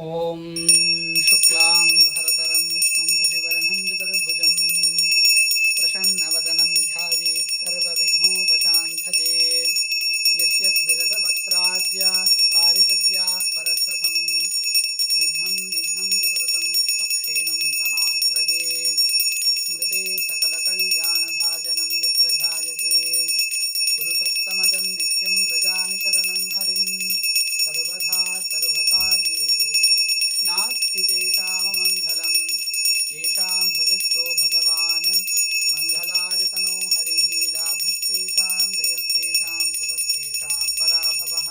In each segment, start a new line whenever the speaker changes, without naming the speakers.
ॐ शुक्लां भरतरं विष्णुं शशिवर्णं चतुर्भुजं प्रसन्नवदनं ध्यायेत् सर्वविघ्नोपशान्तये यस्यद्विरतवक्त्राद्या पारिषद्याः परशतं विघ्नं निघ्नं विसृतं विश्वक्षेणं तमाश्रये स्मृते सकलकल्याणभाजनं यत्र ध्यायते पुरुषस्तमजं नित्यं व्रजामि शरणं हरिं सर्वथा सर्वकार्येषु नास्ति तेषाममङ्गलं येषां हृदयस्थो भगवान् मङ्गलाय तनो हरिः लाभस्तेषां जयस्तेषां कुतस्तेषां पराभवः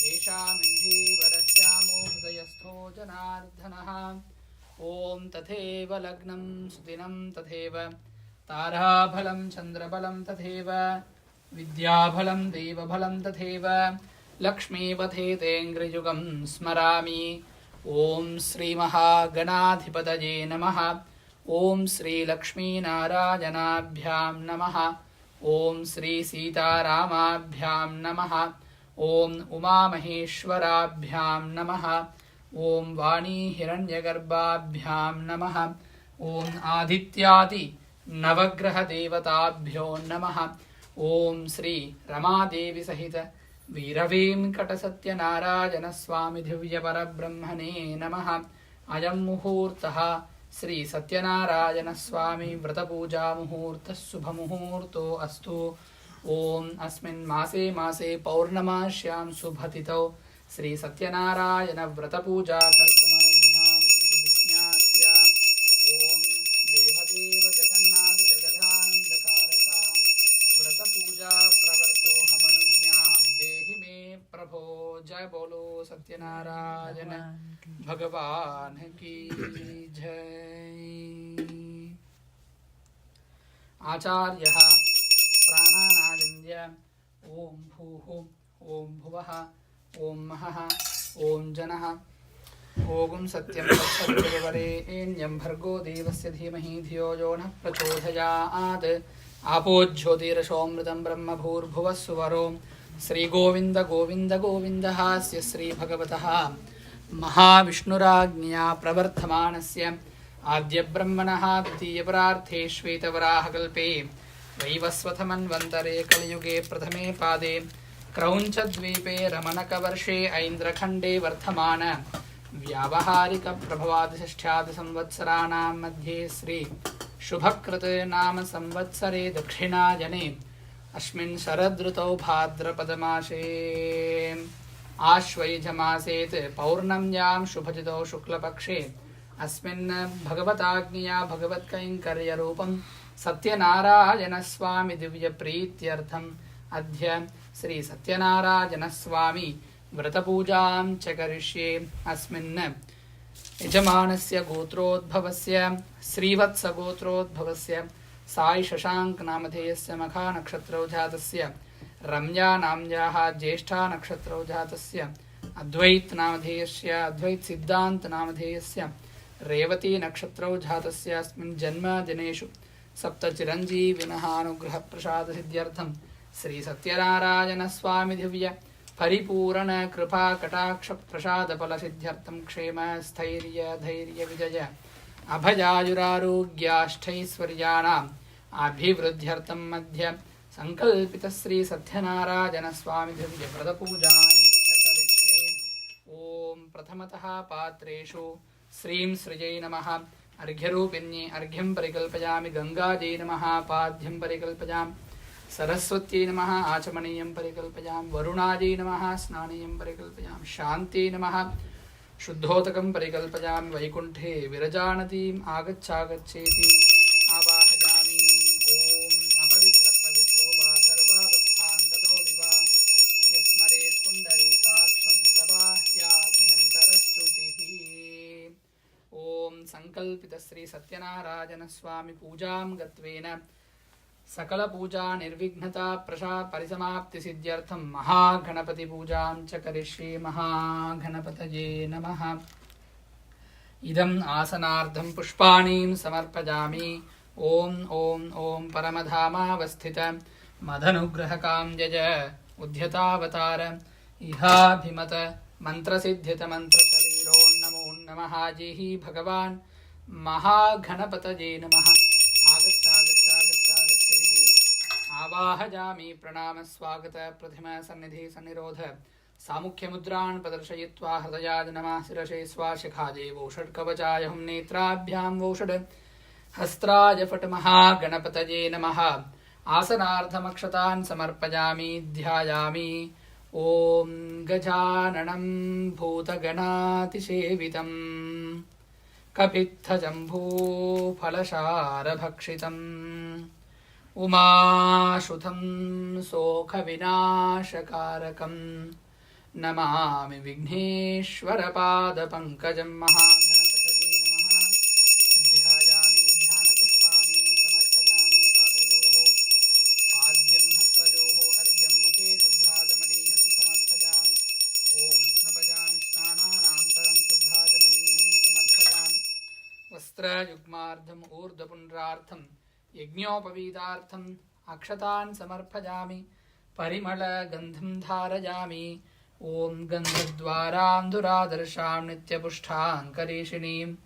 येषामिन्धीवरस्यामो हृदयस्थो जनार्दनः ॐ तथैव लग्नं सुदिनं तथैव ताराफलं चन्द्रफलं तथैव विद्याफलं देवफलं तथैव लक्ष्मीपथेतेऽङ्घ्रियुगं स्मरामि। ॐ श्रीमहागणाधिपतये नमः। ॐ श्रीलक्ष्मीनारायणाभ्यां नमः। ॐ श्रीसीतारामाभ्यां नमः। ॐ उमामहेश्वराभ्यां नमः। ॐ वाणीहिरण्यगर्भाभ्यां नमः। ॐ आदित्यादि नवग्रहदेवताभ्यो नमः। ॐ श्री रमादेवी सहित वीरवेङ्कटसत्यनारायणस्वामी दिव्यपरब्रह्मणे नमः। अयं मुहूर्तः श्री सत्यनारायणस्वामी व्रतपूजा मुहूर्तः शुभमुहूर्तो अस्तु। ॐ अस्मिन् मासे पौर्णमास्यां शुभतिथौ श्री सत्यनारायण व्रतपूजा कर्तुमनुज्ञाम् इति विज्ञाप्य ॐ देवदेव जगन्नाथ जगदानन्दकारका व्रतपूजा प्रवर्तोऽहमनुज्ञां देहि मे प्रभो। जय बोलो सत्यनारायण भगवान की जय। आचार्यः प्राणानादिन्द्य ॐ भूः ॐ भुवः ॐ महः ॐ जनः ॐ सत्यं तत्सवितुर्वरेण्यं भर्गो देवस्य धीमहि धियो यो नः प्रचोदयात्। आपो ज्योतिरसोऽमृतं ब्रह्म भूर्भुवः सुवरो श्रीगोविन्द गोविन्द गोविन्दः स्य श्रीभगवतः महाविष्णुराज्ञया प्रवर्तमानस्य आद्यब्रह्मणः द्वितीयपरार्थे श्वेतवराहकल्पे वैवस्वतमन्वन्तरे कलियुगे प्रथमे पादे क्रौञ्चद्वीपे रमणकवर्षे ऐन्द्रखण्डे वर्धमान व्यावहारिकप्रभवादिषष्ठ्यादिसंवत्सराणां मध्ये श्री शुभकृत नाम संवत्सरे दक्षिणायने अस्मिन् शरदृतौ भाद्रपदमासे आश्वयुजमासेत् पौर्णम्यां शुभतिथौ शुक्लपक्षे अस्मिन् भगवताज्ञया भगवत्कैङ्कर्यरूपं सत्यनारायणस्वामी दिव्यप्रीत्यर्थम् अद्य श्री सत्यनारायणस्वामी व्रतपूजां च करिष्ये। अस्मिन् यजमानस्य गोत्रोद्भवस्य श्रीवत्सगोत्रोद्भवस्य साई शशांक नामधेयस्य मखा नक्षत्रौ जातस्य रम्या नाम्याः ज्येष्ठा नक्षत्रौ जातस्य अद्वैत नामधेयस्य अद्वैत सिद्धांत नामधेयस्य रेवती नक्षत्रौ जातस्य अस्मिन् जन्मदिनेषु सप्तचिरञ्जीविनः अनुग्रहप्रसादसिद्ध्यर्थं श्री सत्यनारायणस्वामी दिव्य परिपूर्ण कृपा कटाक्ष प्रसाद फल सिद्ध्यर्थं क्षेम स्थैर्य धैर्य विजय अभयायुरारोग्याष्टैश्वर्याणाम् अभिवृद्ध्यर्थं मध्य संकल्पित श्री सत्यनारायण स्वामी दिव्य व्रतपूजां च करिष्ये। ॐ प्रथमतः पात्रेषु श्रीं सृजै नमः अर्घ्यरूपिण्ये अर्घ्यं परिकल्पयामि। गंगाजै नमः पाद्यं परिकल्पयामि। सरस्वत्यै नमः आचमनीयं परिकल्पयामि। वरुणायै नमः स्नानीयं परिकल्पयामि। शान्त्यै नमः शुद्धोदकं परिकल्पयामि। वैकुण्ठे विरजानतीम् आगच्छागच्छेति आवाहयामि। ॐ अपवित्रपवित्रो वा सर्वावस्थान्ततो विवा यस्मरेत् पुण्डरीकाक्षं सबाह्याभ्यन्तरस्तुतिः। ॐ संकल्पित श्री सत्यनारायण स्वामी पूजां गत्वेन सकल पूजा निर्विघ्नता प्रसाद परिसमाप्ति सिद्ध्यर्थं महागणपति पूजां च करिष्ये। महागणपतये नमः। इदम् आसनार्थं पुष्पाणीं समर्पयामि। ॐ ॐ ॐ परमधामावस्थित मदनुग्रहकां जय उद्यतावतार इहाभिमत मंत्रसिद्धित मंत्रशरीरो सहस्रो नमो नमः जय भगवान् महागणपतये नमः। आगच्छागच्छागच्छागच्छेति आवाहयामि प्रणाम स्वागत प्रथम सन्निधि सन्निरोध सामुख्य मुद्रान् प्रदर्शयित्वा हृदयाद नमः शिरसे स्वाशिखाजे वौषट्कवचाय हुं नेत्राभ्यां वौषड हस्त्राय फट् महागणपतये नमः। आसनार्थमक्षतान् समर्पयामि ध्यायामि ॐ गजाननं भूतगणातिसेवितं कपित्थजम्बूफलसारभक्षितम् उमाशुतं शोकविनाशकारकं नमामि विघ्नेश्वरपादपङ्कजं महागणपतये नमः। ध्यायामि ध्यानपुष्पाणि समर्पयामि पादयोः पाद्यं हस्तयोः अर्घ्यं मुखे शुद्धाचमनीयं समर्पयामि। ॐ स्नपयामि स्नानानन्तरं शुद्धाचमनीयं समर्पयामि। वस्त्रयुग्मार्धम् ऊर्ध्वपुण्ड्रार्थं यज्ञोपवीतार्थम् अक्षतान् समर्पयामि। परिमलगन्धं धारयामि। ॐ गन्धद्वारान्धुरादर्शां नित्यपुष्टां करीषिणीम्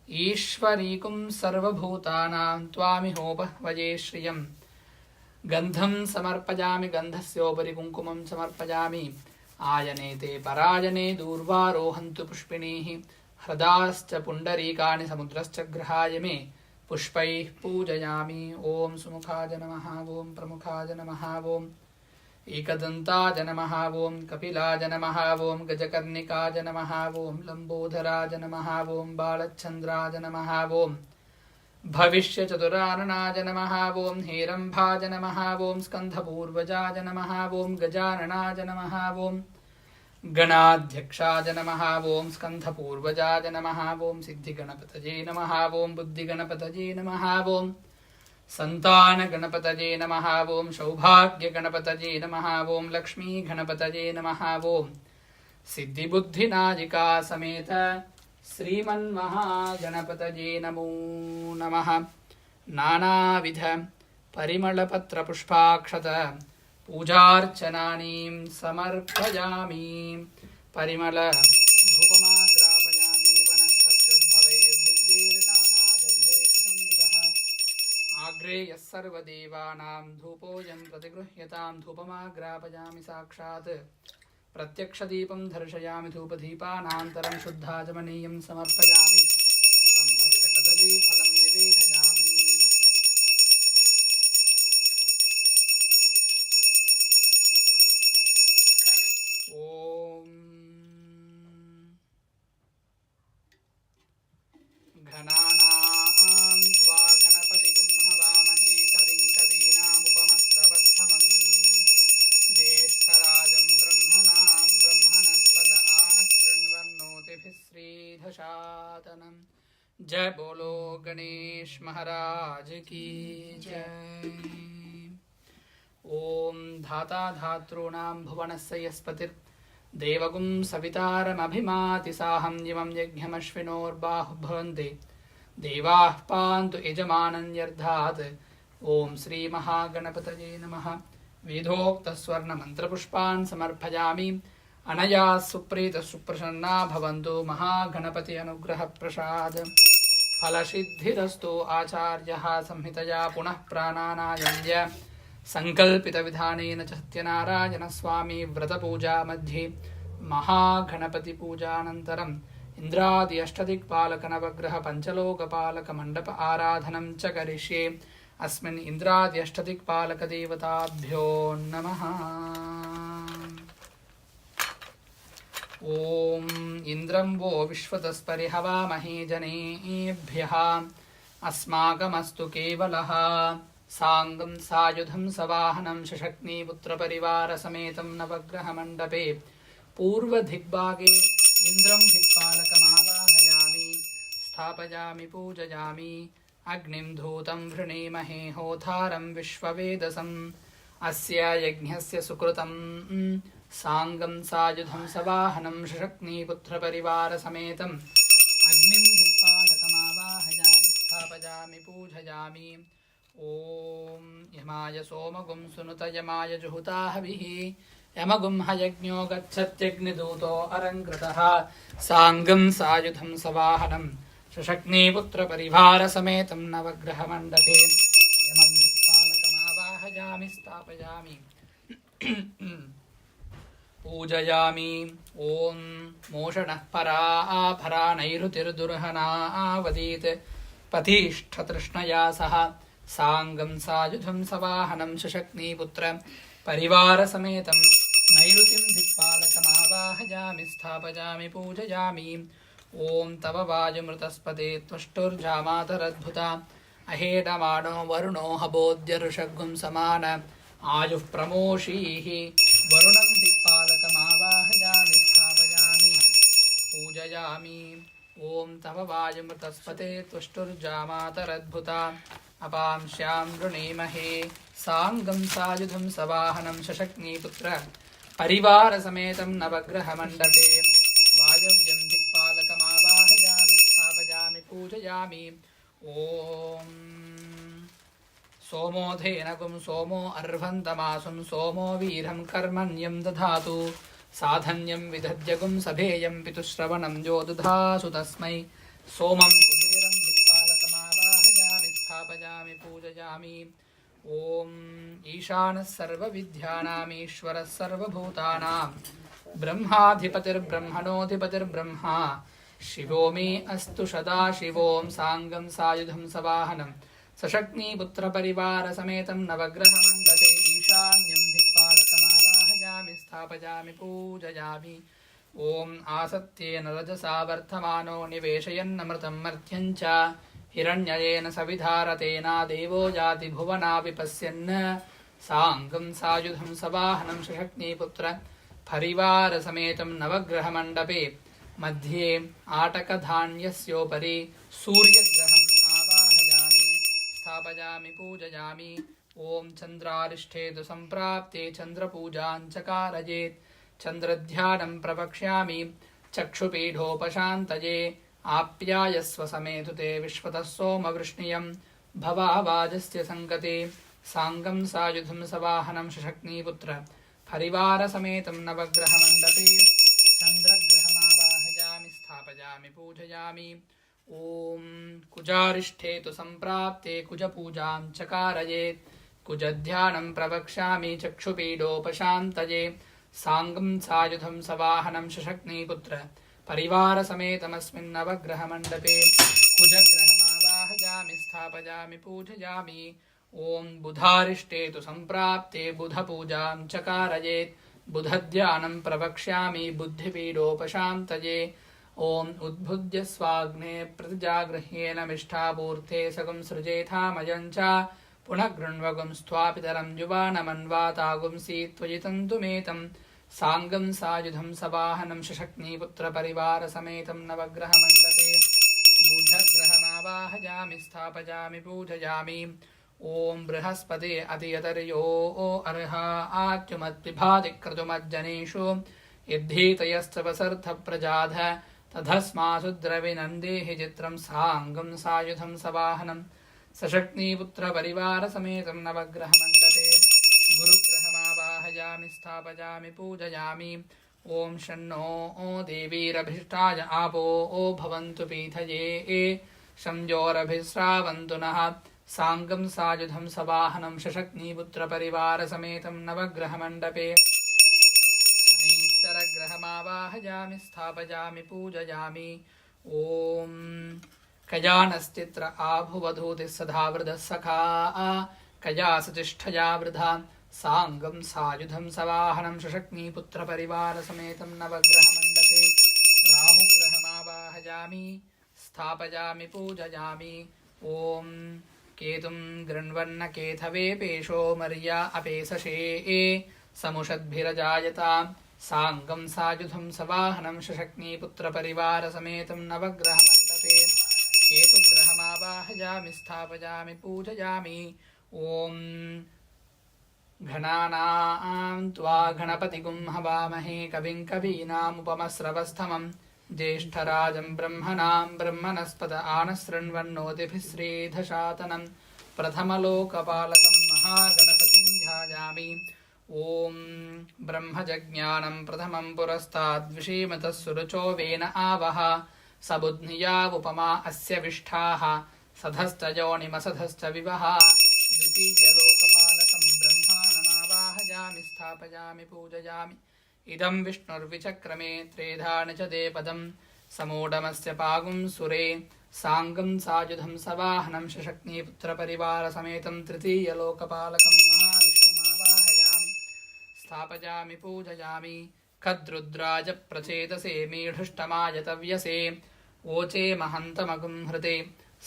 ईश्वरीकुं सर्वभूतानां त्वामिहोपह्वये श्रियम्। गन्धं समर्पयामि गन्धस्योपरि कुङ्कुमं समर्पयामि। आयने ते परायणे दूर्वारोहन्तु पुष्पिणीः हृदाश्च पुण्डरीकानि समुद्रश्च गृहाय मे पुष्पैः पूजयामि। ॐ सुमुखाय नमः ॐ प्रमुखाय नमः ॐ एकदन्ताय नमः ॐ कपिलाय नमः ॐ गजकर्णिकाय नमः ॐ लम्बोदराय नमः ॐ बालचन्द्राय नमः ॐ भविष्यचतुराननाय नमः ॐ हेरम्भाय नमः ॐ स्कन्धपूर्वजाय नमः ॐ गजाननाय नमः ॐ गणाध्यक्षाय नमः ॐ स्कन्धपूर्वजाय नमः ॐ सिद्धिगणपतये नमः ॐ बुद्धिगणपतये नमः ॐ सन्तानगणपतये नमः ॐ सौभाग्यगणपतये नमः ॐ लक्ष्मीगणपतये नमः ॐ सिद्धिबुद्धिनायिका समेत श्रीमन्महागणपतये नमो नमः। नानाविध परिमलपत्रपुष्पाक्षत पूजार्चनानीं समर्पयामि। परिमल धूपमाग्रापयामि वनस्पत्युद्भवैर्दिव्यैर्नानागन्धैः संविदः। आग्रे यः सर्वदेवानां धूपोऽयं प्रतिगृह्यतां धूपमाग्रापयामि साक्षात् प्रत्यक्षदीपं दर्शयामि धूपदीपानान्तरं शुद्धाचमनीयं समर्पयामि। सम्भवितकदलीफलं निवेदयामि। ॐ घनानां त्वा गणपतिगुं हवामहे कविं कवीनामुपमस्रवस्तमम् ज्येष्ठराजं ब्रह्मणां ब्रह्मणस्पत आनशृण्वन्नोतिभिः श्रीदशातनं। जय बोलो गणेश महाराज की जय। ॐ धाता धातॄणां भुवनस्य यस्पतिर्देवगुं सवितारमभिमाति साहं इमं यज्ञमश्विनोर्बाहुभवन्ते देवाः पान्तु यजमानन्यर्धात्। ॐ श्रीमहागणपतये नमः। वेदोक्तस्वर्णमन्त्रपुष्पान् समर्पयामि। अनया सुप्रीतसुप्रसन्ना भवन्तु महागणपति अनुग्रहप्रसाद फलसिद्धिरस्तु। आचार्यः संहितया पुनः प्राणानायन्य सङ्कल्पितविधानेन च सत्यनारायणस्वामी व्रतपूजा मध्ये महागणपतिपूजानन्तरम् इन्द्रादि अष्टदिक्पालकनवग्रह पञ्चलोकपालकमण्डप आराधनं च करिष्ये। अस्मिन् इन्द्रादि अष्टदिक्पालकदेवताभ्यो नमः। ॐ इन्द्रं वो विश्वतस्परिहवामहे जनेभ्यः अस्माकमस्तु केवलः। साङ्गं सायुधं सवाहनं शशक्नीपुत्रपरिवारसमेतं नवग्रहमण्डपे पूर्वदिग्भागे इन्द्रं दिक्पालकमावाहयामि। स्थापयामि पूजयामि। अग्निं धूतं वृणीमहे होतारं विश्ववेदसम्। अस्य यज्ञस्य सुकृतं साङ्गं सायुधं सवाहनं शशक्नीपुत्रपरिवारसमेतम् अग्निं दिक्पालकमावाहयामि। स्थापयामि पूजयामि। ॐ यमाय सोमगुं सुनुत यमाय जुहुताहविः यमगुं हयज्ञो गच्छत्यग्निदूतो अरङ्कृतः साङ्गं सायुधं सवाहनं शशक्नीपुत्रपरिवारसमेतं नवग्रहमण्डपे यमं दिक्पालकमावाहयामि स्थापयामि पूजयामि। ॐ मोषणः परा नैरुतिर्दुर्हनावदीत् पतिष्ठतृष्णया सह साङ्गं सायुधं सवाहनं शशक्नीपुत्र परिवारसमेतं नैऋतिं दिक्पालकमावाहयामि स्थापयामि पूजयामि। ॐ तव वायुमृतस्पते त्वष्टुर्जामातरद्भुता अहेडमानो वरुणो हबोद्यऋषग्गुं समान आयुः प्रमोषीः वरुणं दिक्पालकमावाहयामि स्थापयामि पूजयामि। ॐ तव वायुमृतस्पते त्वष्टुर्जामातरद्भुता अपांश्यां वृणीमहे साङ्गं सायुधं सवाहनं शशक्नीपुत्र परिवारसमेतं नवग्रहमण्डपे वायव्यं दिक्पालकमावाहयामि स्थापयामि पूजयामि। ॐ सोमो धेनकुं सोमो अर्भन्तमासुं सोमो वीरं कर्मण्यं दधातु साधन्यं विदध्यगुं सभेयं पितुश्रवणं यो दधासु तस्मै सोमं कुबेरं दिक्पालकमावाहयामि स्थापयामि पूजयामि। ॐ ईशानः सर्वविद्यानामीश्वरः सर्वभूतानां ब्रह्माधिपतिर्ब्रह्मणोऽधिपतिर्ब्रह्मा शिवो मे अस्तु सदा शिवों साङ्गं सायुधं सवाहनं सशक्नीपुत्रपरिवारसमेतं नवग्रहमण्डपे ईशान्यं दिक्पालकमावाहयामि स्थापयामि पूजयामि। ॐ आसत्येन रजसा वर्धमानो निवेशयन्नमृतं मर्त्यं च हिरण्ययेन सविधारतेना देवो याति भुवना विपश्यन् साङ्गं सायुधं सवाहनं शशक्नीपुत्र परिवारसमेतं नवग्रहमण्डपे मध्ये आटकधान्यस्योपरि सूर्यग्रहम् आवाहयामि स्थापयामि पूजयामि। ॐ चन्द्रारिष्ठेतु सम्प्राप्ते चन्द्रपूजां च कारयेत् चन्द्रध्यानं प्रवक्ष्यामि चक्षुपीठोपशान्तये आप्यायस्व समेतु ते विश्वतः सोमवृष्णियं भवावाजस्य सङ्गते साङ्गं सायुधं सवाहनं शशक्नीपुत्र परिवारसमेतं नवग्रहमण्डपे चन्द्रग्रहमावाहयामि स्थापयामि पूजयामि। ॐ कुजारिष्ठेतु सम्प्राप्ते कुजपूजां च कारयेत् कुजध्यानं प्रवक्ष्यामि चक्षुपीठोपशान्तये साङ्गं सायुधं सवाहनं शशक्नीपुत्र परिवारसमेतमस्मिन् नवग्रहमण्डपे कुजग्रहमावाहयामि स्थापयामि पूजयामि। ॐ बुधारिष्ठेतु सम्प्राप्ते बुधपूजां च कारयेत् बुधध्यानं प्रवक्ष्यामि बुद्धिपीठोपशान्तये ॐ उद्भुज्य स्वाग्ने प्रतिजागृह्येन मिष्ठापूर्थे सगं सृजेथामयं च पुनः गृण्वगुं स्त्वापितरं युवानमन्वातागुंसि त्वयि तन्तुमेतं साङ्गं सायुधं सवाहनं शशक्नीपुत्रपरिवारसमेतं नवग्रहमण्डपे बुधग्रहमावाहयामि स्थापयामि पूजयामि। ॐ बृहस्पते अतियतर्यो अर्हा आत्युमद्विभातिक्रतुमज्जनेषु यद्धीतयस्त्रवसर्थप्रजाध तधस्मासु द्रविनन्देहि चित्रं साङ्गं सायुधं सवाहनं सशक्नीपुत्रपरिवारसमेतं नवग्रहमण्डपे गुरुग्रहमावाहयामि स्थापयामि पूजयामि। ॐ शन्नो देवीरभीष्टाय आपो भवन्तु पीठये शंजोरभिस्रावन्तु नः साङ्गं सायुधं सवाहनं शशक्नीपुत्रपरिवारसमेतं नवग्रहमण्डपे शनैश्चरग्रहमावाहयामि स्थापयामि पूजयामि। ॐ कयानश्चित्र आभुवधूतिः सदा वृधः सखा कयासतिष्ठया वृधा साङ्गं सायुधं सवाहनं शशक्नीपुत्रपरिवारसमेतं नवग्रहमण्डपे राहुग्रहमावाहयामि स्थापयामि पूजयामि। ॐ केतुं गृण्वन्न केथवे पेशो मर्या अपेसशे समुषद्भिरजायता साङ्गं सायुधं सवाहनं शशक्नीपुत्रपरिवारसमेतं नवग्रहमण्डपे केतुग्रहमावाहयामि स्थापयामि पूजयामि। ॐ घनानां त्वा गणपतिगुं हवामहे कविं कवीनामुपमस्रवस्तमं ज्येष्ठराजं ब्रह्मणां ब्रह्मणस्पत आनशृण्वन्नोतिभिः श्रीधशातनं प्रथमलोकपालकं महागणपतिं ध्यायामि। ॐ ब्रह्मजज्ञानं प्रथमं पुरस्ताद्विषीमतः सुरुचो वेन आवह सबुध्निया उपमा अस्य विष्ठाः सधस्तयोनिमसधश्च विवः द्वितीयलोकपालकं ब्रह्माणमावाहयामि स्थापयामि पूजयामि इदं विष्णुर्विचक्रमे त्रेधानि च देपदं समूढमस्य पागुं सुरे साङ्गं सायुधं सवाहनं शशक्नीपुत्रपरिवारसमेतं तृतीयलोकपालकं महाविष्णुमावाहयामि स्थापयामि पूजयामि खद्रुद्राज प्रचेतसे मीढुष्टमाय तव्यसे वोचे महन्तमगुं हृते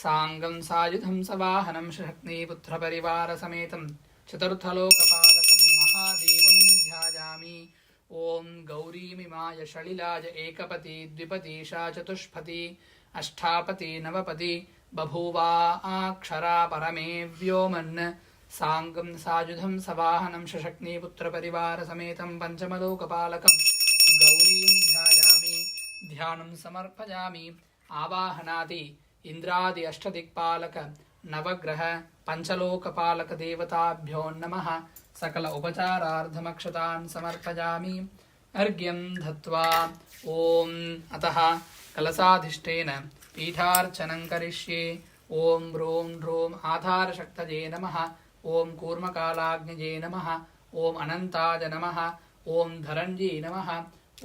साङ्गं सायुधं सवाहनं शशक्नीपुत्रपरिवारसमेतं चतुर्थलोकपालकं महादेवं ध्यायामि ॐ गौरीमिमाय शलिलाय एकपति द्विपतिशा चतुष्पति अष्टापति नवपति बभूवा अक्षरा परमे व्योमन् साङ्गं सायुधं सवाहनं शशक्नीपुत्रपरिवारसमेतं पञ्चमलोकपालकं गौरीं ध्यायामि ध्यानं समर्पयामि आवाहनादि इन्द्रादि अष्टदिक्पालक नवग्रह पञ्चलोकपालक देवताभ्यो नमः सकल उपचारार्थमक्षतान् समर्पयामि अर्घ्यं दत्त्वा ॐ अतः कलशाधिष्ठेन पीठार्चनं करिष्ये ॐ ह्रूं ह्रूं आधारशक्तये नमः ॐ कूर्मकालाग्निजे नमः ॐ अनन्ताय नमः ॐ धरण्ये नमः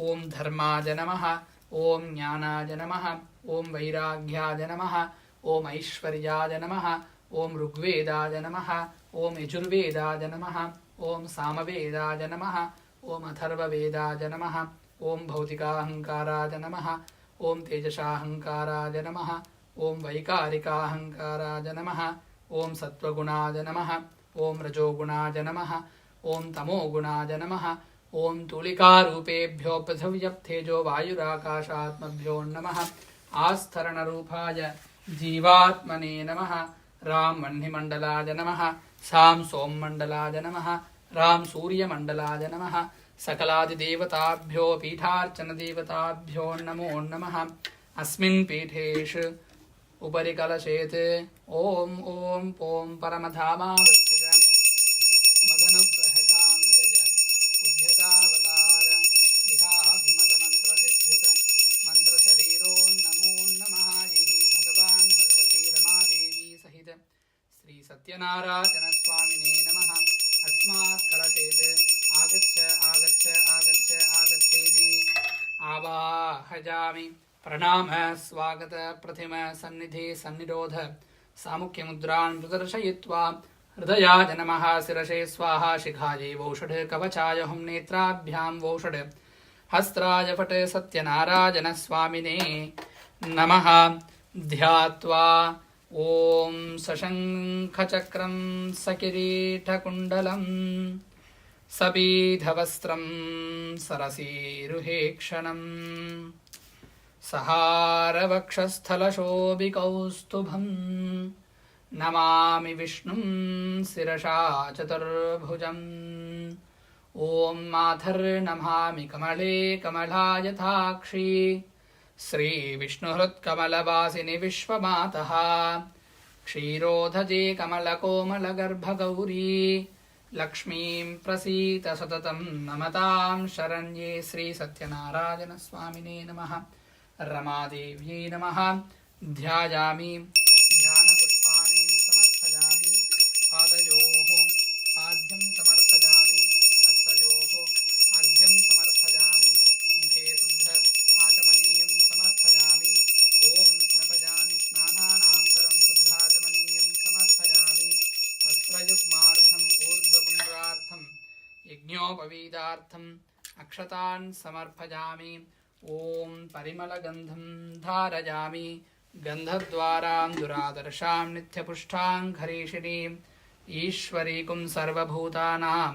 ॐ धर्माय नमः ॐ ज्ञानाय नमः ॐ वैराग्याय नमः ॐ ऐश्वर्याय नमः ॐ ऋग्वेदाय नमः ॐ यजुर्वेदाय नमः ॐ सामवेदाय नमः ॐ अथर्ववेदाय नमः ॐ भौतिकाहङ्काराय नमः ॐ तेजसाहङ्काराय नमः ॐ वैकारिकाहङ्काराय नमः ॐ सत्त्वगुणाय नमः ॐ रजोगुणाय नमः ॐ तमोगुणाय नमः ॐ तूलिकारूपेभ्यो पृथिव्यप्तेजो वायुराकाशात्मभ्यो नमः आस्थरणरूपाय जीवात्मने नमः राम वह्निमण्डलाय नमः सां सोममण्डलाय नमः राम सूर्यमण्डलाय नमः सकलादिदेवताभ्यो पीठार्चनदेवताभ्यो नमो नमः अस्मिन् पीठेषु उपरि कलशेत् ॐ ॐ ॐ परमधामावस्थित मदनुग्रहकां यज उद्यतावतार इहाभिमतमन्त्रसिद्धित मन्त्रशरीरो नमो नमः यैः भगवान् भगवती रमादेवी सहित श्री सत्यनारायण स्वामिने नमः अस्मात् कलशेत् आगच्छ आगच्छ आगच्छ आगच्छेति आवाहयामि प्रणाम स्वागत प्रतिम सन्निधि सन्निरोध सामुख्यमुद्रान् प्रदर्शयित्वा हृदयाय नमः शिरसे स्वाहा शिखायै वौषध कवचाय हुं नेत्राभ्यां वौषध हस्त्राय फट सत्यनारायण स्वामिने नमः ध्यात्वा ॐ सशङ्खचक्रं सकिरीटकुण्डलं सबीधवस्त्रं सरसीरुहेक्षणम् सहारवक्षस्थलशोभिकौस्तुभं नमामि विष्णुं शिरसा चतुर्भुजम् ॐ माधर्नमामि कमले कमलायथाक्षी श्रीविष्णुहृत्कमलवासिनि विश्वमातः क्षीरोधजे कमलकोमलगर्भगौरी लक्ष्मीं प्रसीद सततं नमतां शरण्ये श्री सत्यनारायण स्वामिने नमः रमादेव्यै नमः ध्यायामि ध्यानपुष्पाणि समर्पयामि पादयोः पाद्यं समर्पयामि हस्तयोः अर्घ्यं समर्पयामि मुखे शुद्ध आचमनीयं समर्पयामि ॐ स्नपयामि स्नानानन्तरं शुद्धाचमनीयं समर्पयामि वस्त्रयुग्मार्थम् ऊर्ध्वपुण्ड्रार्थं यज्ञोपवीतार्थम् अक्षतान् समर्पयामि ॐ परिमलगन्धं धारयामि गन्धद्वारां दुरादर्शां नित्यपुष्टां हरीशिनीम् ईश्वरीकुं सर्वभूतानां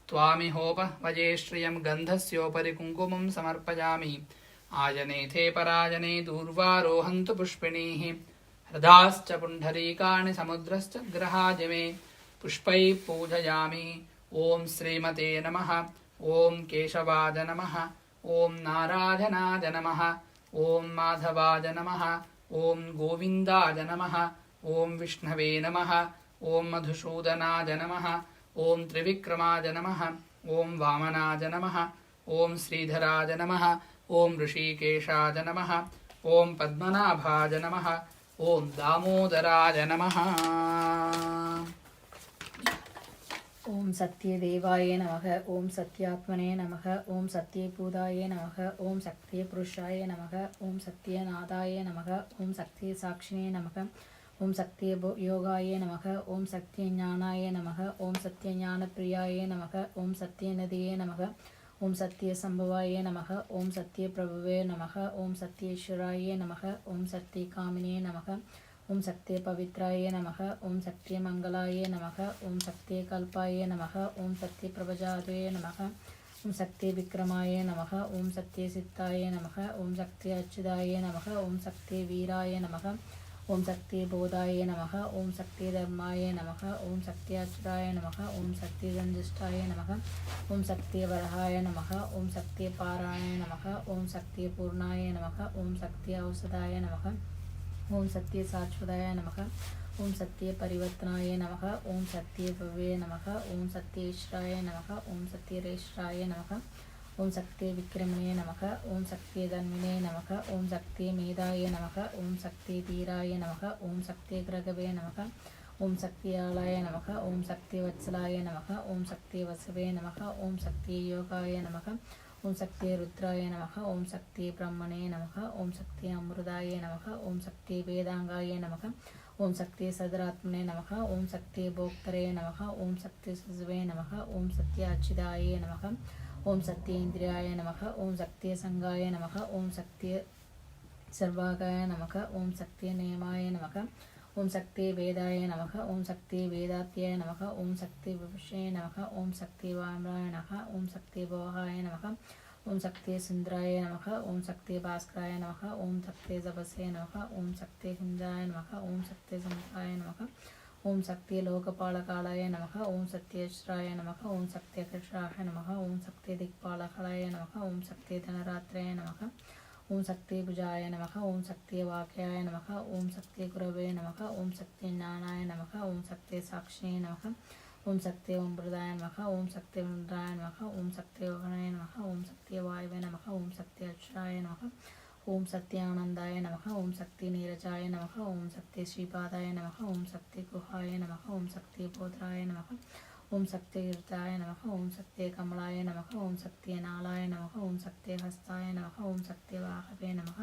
त्वामिहोपवजे श्रियं गन्धस्योपरि कुङ्कुमं समर्पयामि आयनेथे परायणे दूर्वारोहन्तु पुष्पिणीः हृदाश्च पुण्डरीकाणि समुद्रश्च ग्रहाय मे पुष्पैः पूजयामि ॐ श्रीमते नमः ॐ केशवाय नमः ॐ नारायणाय नमः ॐ माधवाय नमः ॐ गोविन्दाय नमः ॐ विष्णवे नमः ॐ मधुसूदनाय नमः ॐ त्रिविक्रमाय नमः ॐ वामनाय नमः ॐ श्रीधराय नमः ॐ ऋषिकेशाय नमः ॐ पद्मनाभाय नमः ॐ दामोदराय नमः।
ॐ सत्यदेवाय नमः ॐ सत्यात्मने नमः ॐ सत्यभूताय नमः ॐ सत्यपुरुषाय नमः ॐ सत्यनादाय नमः ॐ सत्यसाक्षिणे नमः ॐ सत्ययोगाय नमः ॐ सत्यज्ञानाय नमः ॐ सत्यज्ञानप्रियाय नमः ॐ सत्यनदिये नमः ॐ सत्यसम्भवाय नमः ॐ सत्यप्रभवे नमः ॐ सत्येश्वराय नमः ॐ सत्यकामिने नमः ॐ सत्यपवित्राय नमः ॐ सत्यमङ्गलाय नमः ॐ सत्यकल्पाय नमः ॐ सत्यप्रभजातये नमः ॐ सत्यविक्रमाय नमः ॐ सत्यसिद्धाय नमः ॐ सत्यच्युताय नमः ॐ सत्यवीराय नमः ॐ सत्यबोधाय नमः ॐ सत्यधर्माय नमः ॐ सत्याच्युताय नमः ॐ सत्यसञ्जिष्ठाय नमः ॐ सत्यवरहाय नमः ॐ सत्यपाराय नमः ॐ सत्यपूर्णाय नमः ॐ सत्यौषधाय नमः ॐ सत्यशाश्वताय नमः ॐ सत्यपरिवर्तनाय नमः ॐ सत्यभवे नमः ॐ सत्येश्वराय नमः ॐ सत्यरेश्वराय नमः ॐ सत्यविक्रमणे नमः ॐ सत्यधन्विने नमः ॐ सत्यमेधाय नमः ॐ सत्यधीराय नमः ॐ सत्यग्रगवे नमः ॐ सत्यालाय नमः ॐ सत्यवत्सलाय नमः ॐ सत्यवसवे नमः ॐ सत्ययोगाय नमः ॐ सत्यरुद्राय नमः ॐ सत्यब्रह्मणे नमः ॐ सत्यअमृताय नमः ॐ सत्यवेदाङ्गाय नमः ॐ सत्यसदरात्मने नमः ॐ सत्यभोक्तरे नमः ॐ सत्यसुवे नमः ॐ सत्याच्युताय नमः ॐ सत्येन्द्रियाय नमः ॐ सत्यसङ्गाय नमः ॐ सत्यसर्वागाय नमः ॐ सत्यनेमाय नमः ॐ सत्यवेदाय नमः ॐ सत्यवेदात्याय नमः ॐ सत्यविभुषे नमः ॐ सत्यवामराय नमः ॐ सत्यभोहाय नमः ॐ सत्यसुन्दराय नमः ॐ सत्यभास्कराय नमः ॐ सत्यजपसे नमः ॐ सत्यहिन्दाय नमः ॐ सत्यसमुखाय नमः ॐ सत्यलोकपालकालाय नमः ॐ सत्येश्वराय नमः ॐ सत्यकृष्णाय नमः ॐ सत्यदिक्पालकालाय नमः ॐ सत्यधनरात्राय नमः ॐ सत्यभुजाय नमः ॐ सत्यवाक्याय नमः ॐ सत्यगुरवे नमः ॐ सत्यज्ञानाय नमः ॐ सत्यसाक्षिणे नमः ॐ सत्यमृताय नमः ॐ सत्यमुद्राय नमः ॐ सत्ययोगणे नमः ॐ सत्यवायवे नमः ॐ सत्यक्षराय नमः ॐ सत्यानन्दाय नमः ॐ सत्यनीरजाय नमः ॐ सत्यश्रीपादाय नमः ॐ सत्यगुहाय नमः ॐ सत्यबोधराय नमः ॐ सत्यकृताय नमः ॐ सत्यकमलाय नमः ॐ सत्यनालाय नमः ॐ सत्यहस्ताय नमः ॐ सत्यवाहवे नमः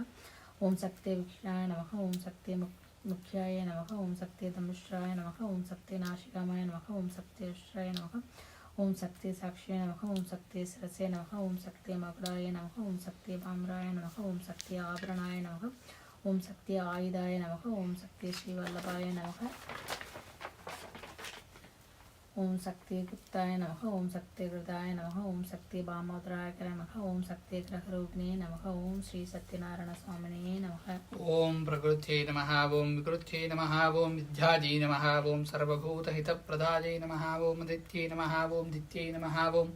ॐ सत्यविक्षाय नमः ॐ सत्यमुख्याय नमः ॐ सत्यधनुष्याय नमः ॐ सत्यनाशिकामाय नमः ॐ सत्यश्राय नमः ॐ सत्यसाक्षिणे नमः ॐ सत्यशिरसे नमः ॐ सत्यमकुटाय नमः ॐ सत्यभाम्राय नमः ॐ सत्याभरणाय नमः ॐ सत्यायुधाय नमः ॐ सत्यश्रीवल्लभाय नमः ॐ सत्यगुप्ताय नमः ॐ सत्यकृताय नमः ॐ सत्यभामोदराय नमः ॐ सत्यग्रहरूपिणे नमः ॐ श्री सत्यनारायण स्वामिने नमः।
ॐ प्रकृत्यै नमः ॐ विकृत्यै नमः ॐ विद्यायै नमः ॐ सर्वभूतहितप्रदायै नमः ॐ दित्यै नमः ॐ दित्यै नमः ॐ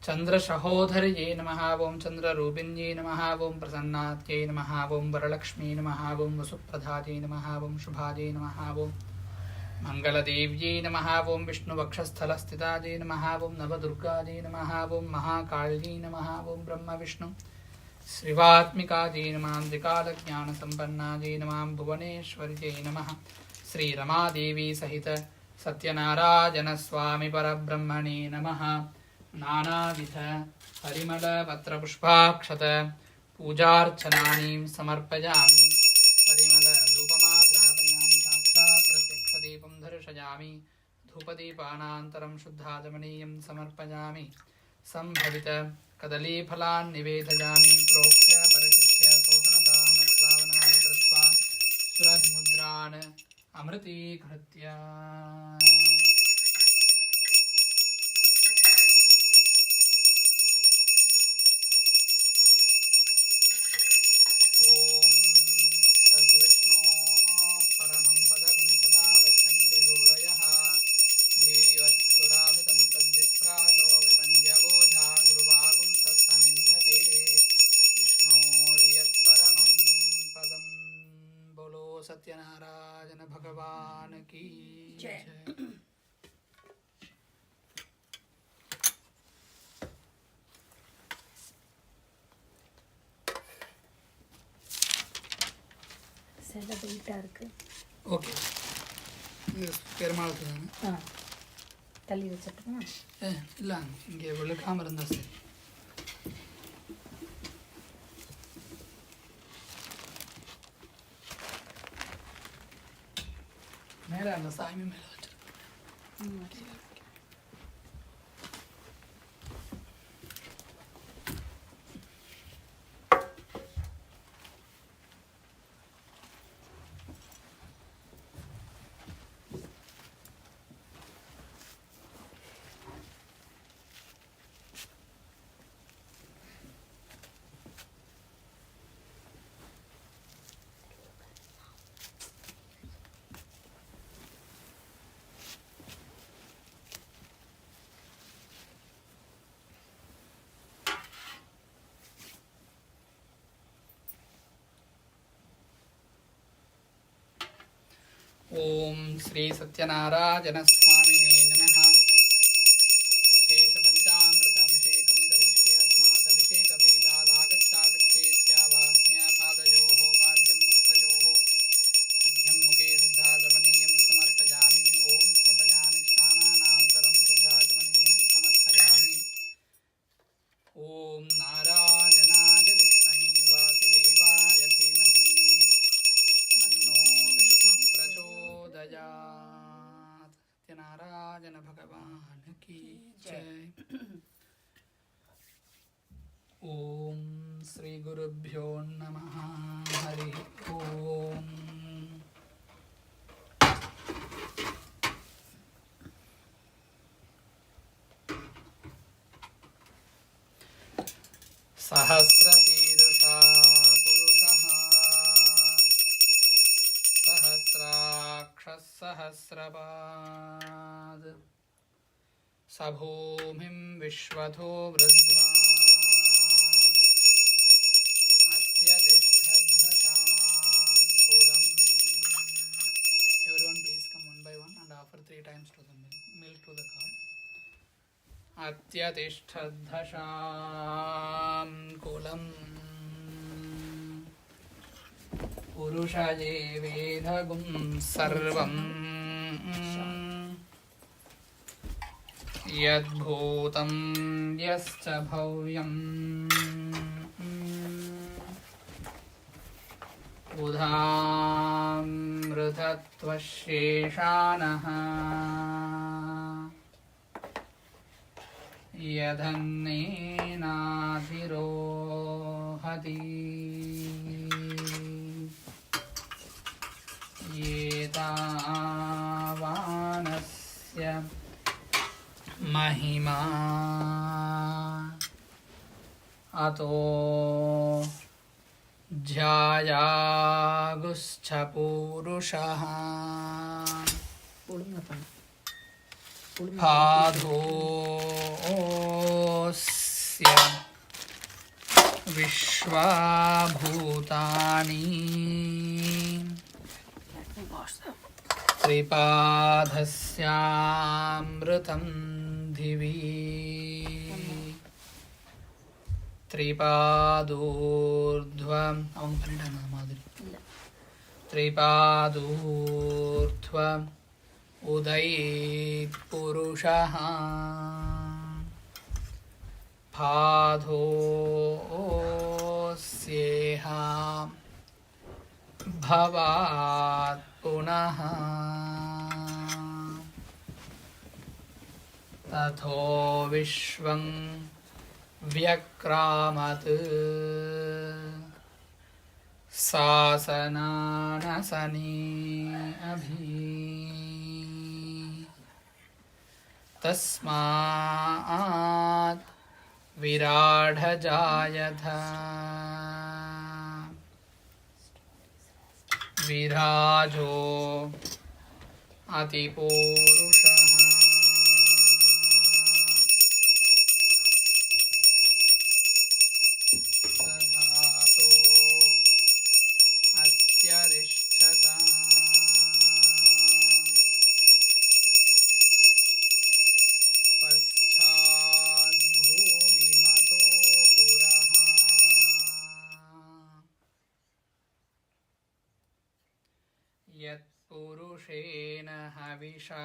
चन्द्रसहोदर्यै नमः ॐ चन्द्ररूपिण्यै नमः ॐ प्रसन्नात्यै नमः ॐ वरलक्ष्मी नमः ॐ वसुप्रधायै नमः ॐ शुभायै नमः ॐ मङ्गलदेव्यै नमः ॐ विष्णुवक्षस्थलस्थितायै नमः ॐ नवदुर्गायै नमः ॐ महाकाल्यै नमः ॐ ब्रह्मविष्णु श्रीवात्मिकायै नमः त्रिकालज्ञानसम्पन्नायै नमः भुवनेश्वर्यै नमः श्रीरमादेवी सहित सत्यनारायणस्वामी परब्रह्मणे नमः। नानाविध परिमलपत्रपुष्पाक्षत पूजार्चनानि समर्पयामि। परिमलधूपमाग्रापयामि साक्षात् प्रत्यक्षदीपं दर्शयामि। धूपदीपानान्तरं शुद्धाचमनीयं समर्पयामि। सम्भवित कदलीफलान् निवेदयामि। प्रोक्ष्य परिशिष्य शोषणदाहनप्लावनानि कृत्वा सुरद्मुद्रान् अमृतीकृत्य ॐ तद्विष्णो परमं पदं सदा पश्यन्ति सूरयः देवचक्षुराभितं तद्विप्राशो विपञ्जवोझा गुरुवागुं तत्समिन्धते विष्णोर्यत्परमं पदं। बोलो सत्यनारायण भगवान की जय।
சில வெயிட்டாக இருக்குது.
ஓகே, இது பெருமாளுக்கு தானே.
தள்ளி வச்சுட்டுமா?
இல்லை, இங்கே விழுக்காமல் இருந்தால் சரி. மேலே அந்த சாமி மேலே வச்சிருக்கேன். ओम श्री सत्यनारायण स्वामिने नमः। विशेष पंचामृताभिषेकं करिष्ये अस्मात् अभिषेकपीठादागच्छागच्छेत्यावाह्य पादयोः पाद्यं हस्तयोः मध्यं मुखे शुद्धाचमनीयं समर्पयामि। ओम स्नपयामि स्नानानन्तरं शुद्धाचमनीयं समर्पयामि। ओम नारायणाय विद्महे वासुदेवाय धीमहि तन्नो विष्णुः प्रचोदयात्। सत्यनारायण भगवान की जय। ओम श्री गुरुभ्यो नमः। हरि ओम। सहस्रशीर्षा पुरुषः सहस्राक्षः सहस्रपाद स भूमिं विश्वतो वृद्ध्वा अत्यतिष्ठद्धशाङ्कुलम्। Everyone please come one by one and offer 3 times to the milk to the god. अत्यतिष्ठद्धशाङ्कुलम् पुरुषये वेदगुं सर्वं यद्भूतं यश्च भव्यम् उदामृतत्वशेषानः यदन्नेनाधिरोहति एतावानस्य महिमा अतो ध्यायागुश्च पूरुषः पादोऽस्य विश्वाभूतानि त्रिपादस्यामृतं दिवि त्रिपादोर्ध्वम् அவங்க பண்ணிட்டாங்க மாதிரி त्रिपादोर्ध्वम् उदयेत् पुरुषः पादोऽस्येह भवात् पुनः तथो विश्वं व्यक्रामत् शासनानसने अभि तस्मात् विराढजायथ विराजो अतिपूरुषः दधातो अत्यरिष्ठता पश्चाद्भूमिमतो पुरः पुरुषेण हविषा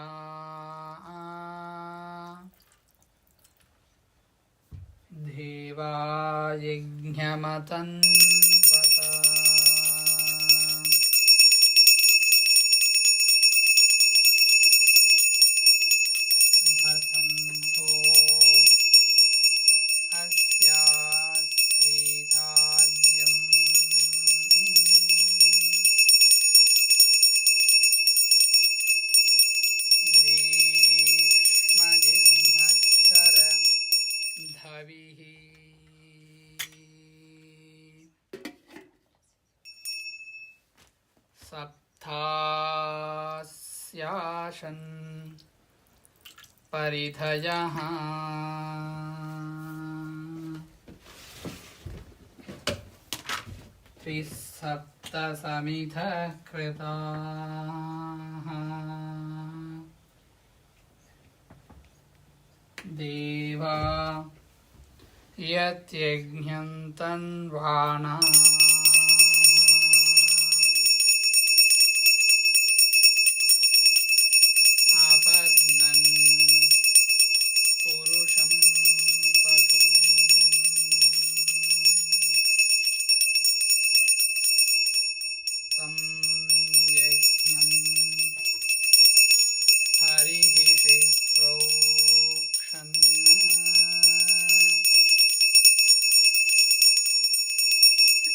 देवा यज्ञमतन्वता भसन्तो अस्यास्वेधाज्यम् ग्रीष्मजिह्मशरधविः सप्तास्याशन् परिधयः त्रिसप्तसमिधः कृताः देवा यत्यज्ञं तन्वाणाः आपद्नन् पुरुषं पशुम् तं यज्ञं हरिहिषि प्रोक्षन्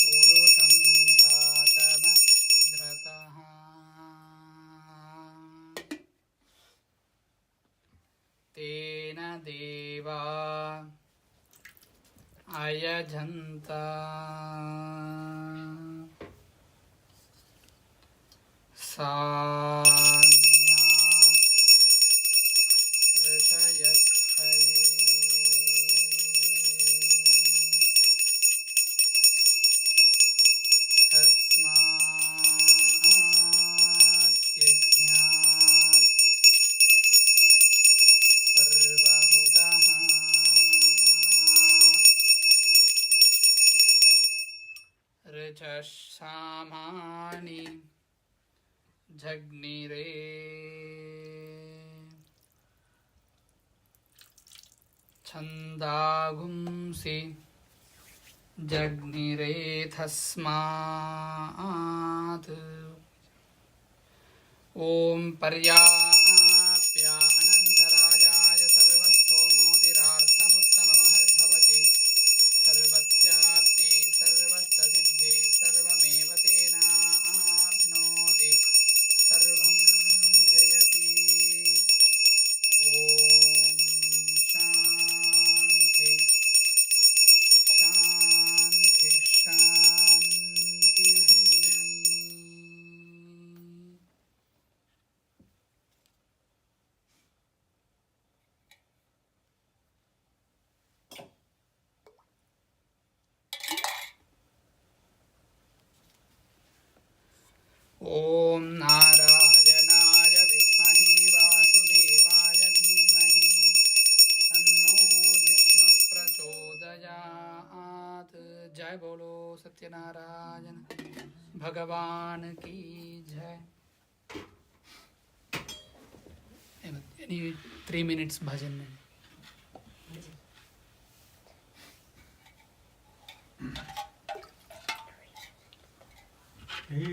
पुरुषं जातमघ्रतः तेन देवा अयजन्त साध्या ऋषयस्थये तस्मात् यज्ञात् सर्वहुतः ऋचः सामानि जग्निरे छन्दागुंसि जग्निरे तस्मात् ॐ पर्याप्य अनन्तराजाय सर्वस्थोमोदिरार्थमुत्तममहर्भवति सर्वस्याप्ति सर्वस्य सर्वमेव तेनाप्नोति सर्वं जयति ॐ शान्ति शान्ति शान्तिः ॐ नारायणाय विद्महे वासुदेवाय धीमहि तन्नो विष्णुः प्रचोदयात्। जय बोलो सत्यनारायण भगवान की जय। Any 3 minutes bhajan में
हे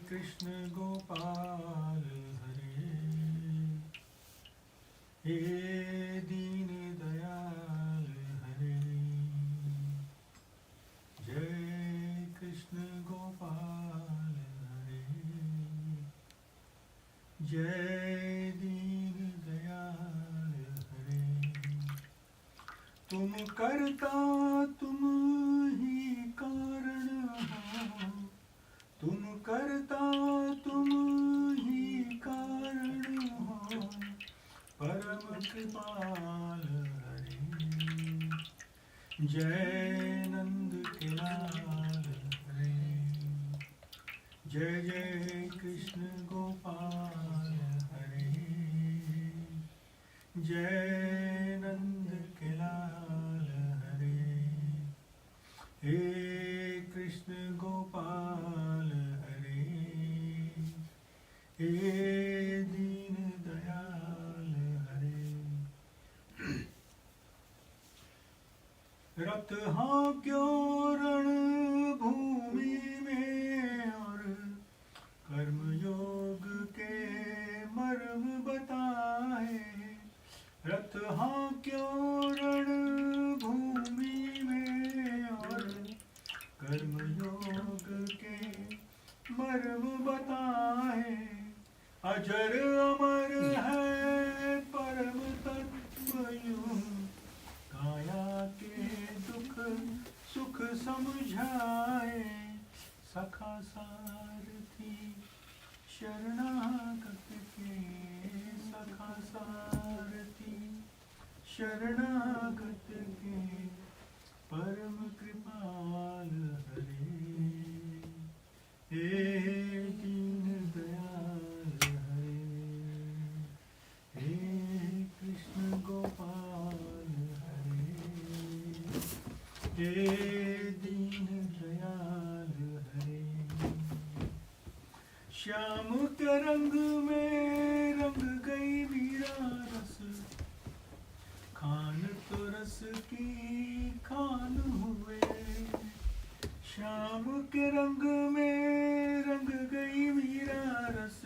कृष्ण गोपाल हरे, हे दीन दयाल हरे, जय कृष्ण गोपाल हरे, जय दीन दयाल हरे। तुम करता तुम ही कारण हो, तुम करता तुम ही कारण हो, परम कृपाल हरे। जय नंद के लाल हरे, जय जय कृष्ण गोपाल हरे, जय नंद के लाल हरे। हे कृष्ण गोपाल हरे, रथ हाँक्यो रण भूमि में और कर्मयोग के मर्म बताए। रथ हाँक्यो रण भूमि में और कर्मयोग के मर्म बताए। अजर अमर है परम तत्व यूं काया के दुख सुख समझाए। सखा सारथी शरणागत के, सखा सारथी शरणागत के परम कृपाल हरे। हे दीन दयाल हरे, हे कृष्ण गोपाल हरे, हे दीन दयाल हरे। श्याम के रंग में रंग गई मीरा रस, खान तो रस की खान हुए। श्याम के रंग में रंग गई मीरा रस,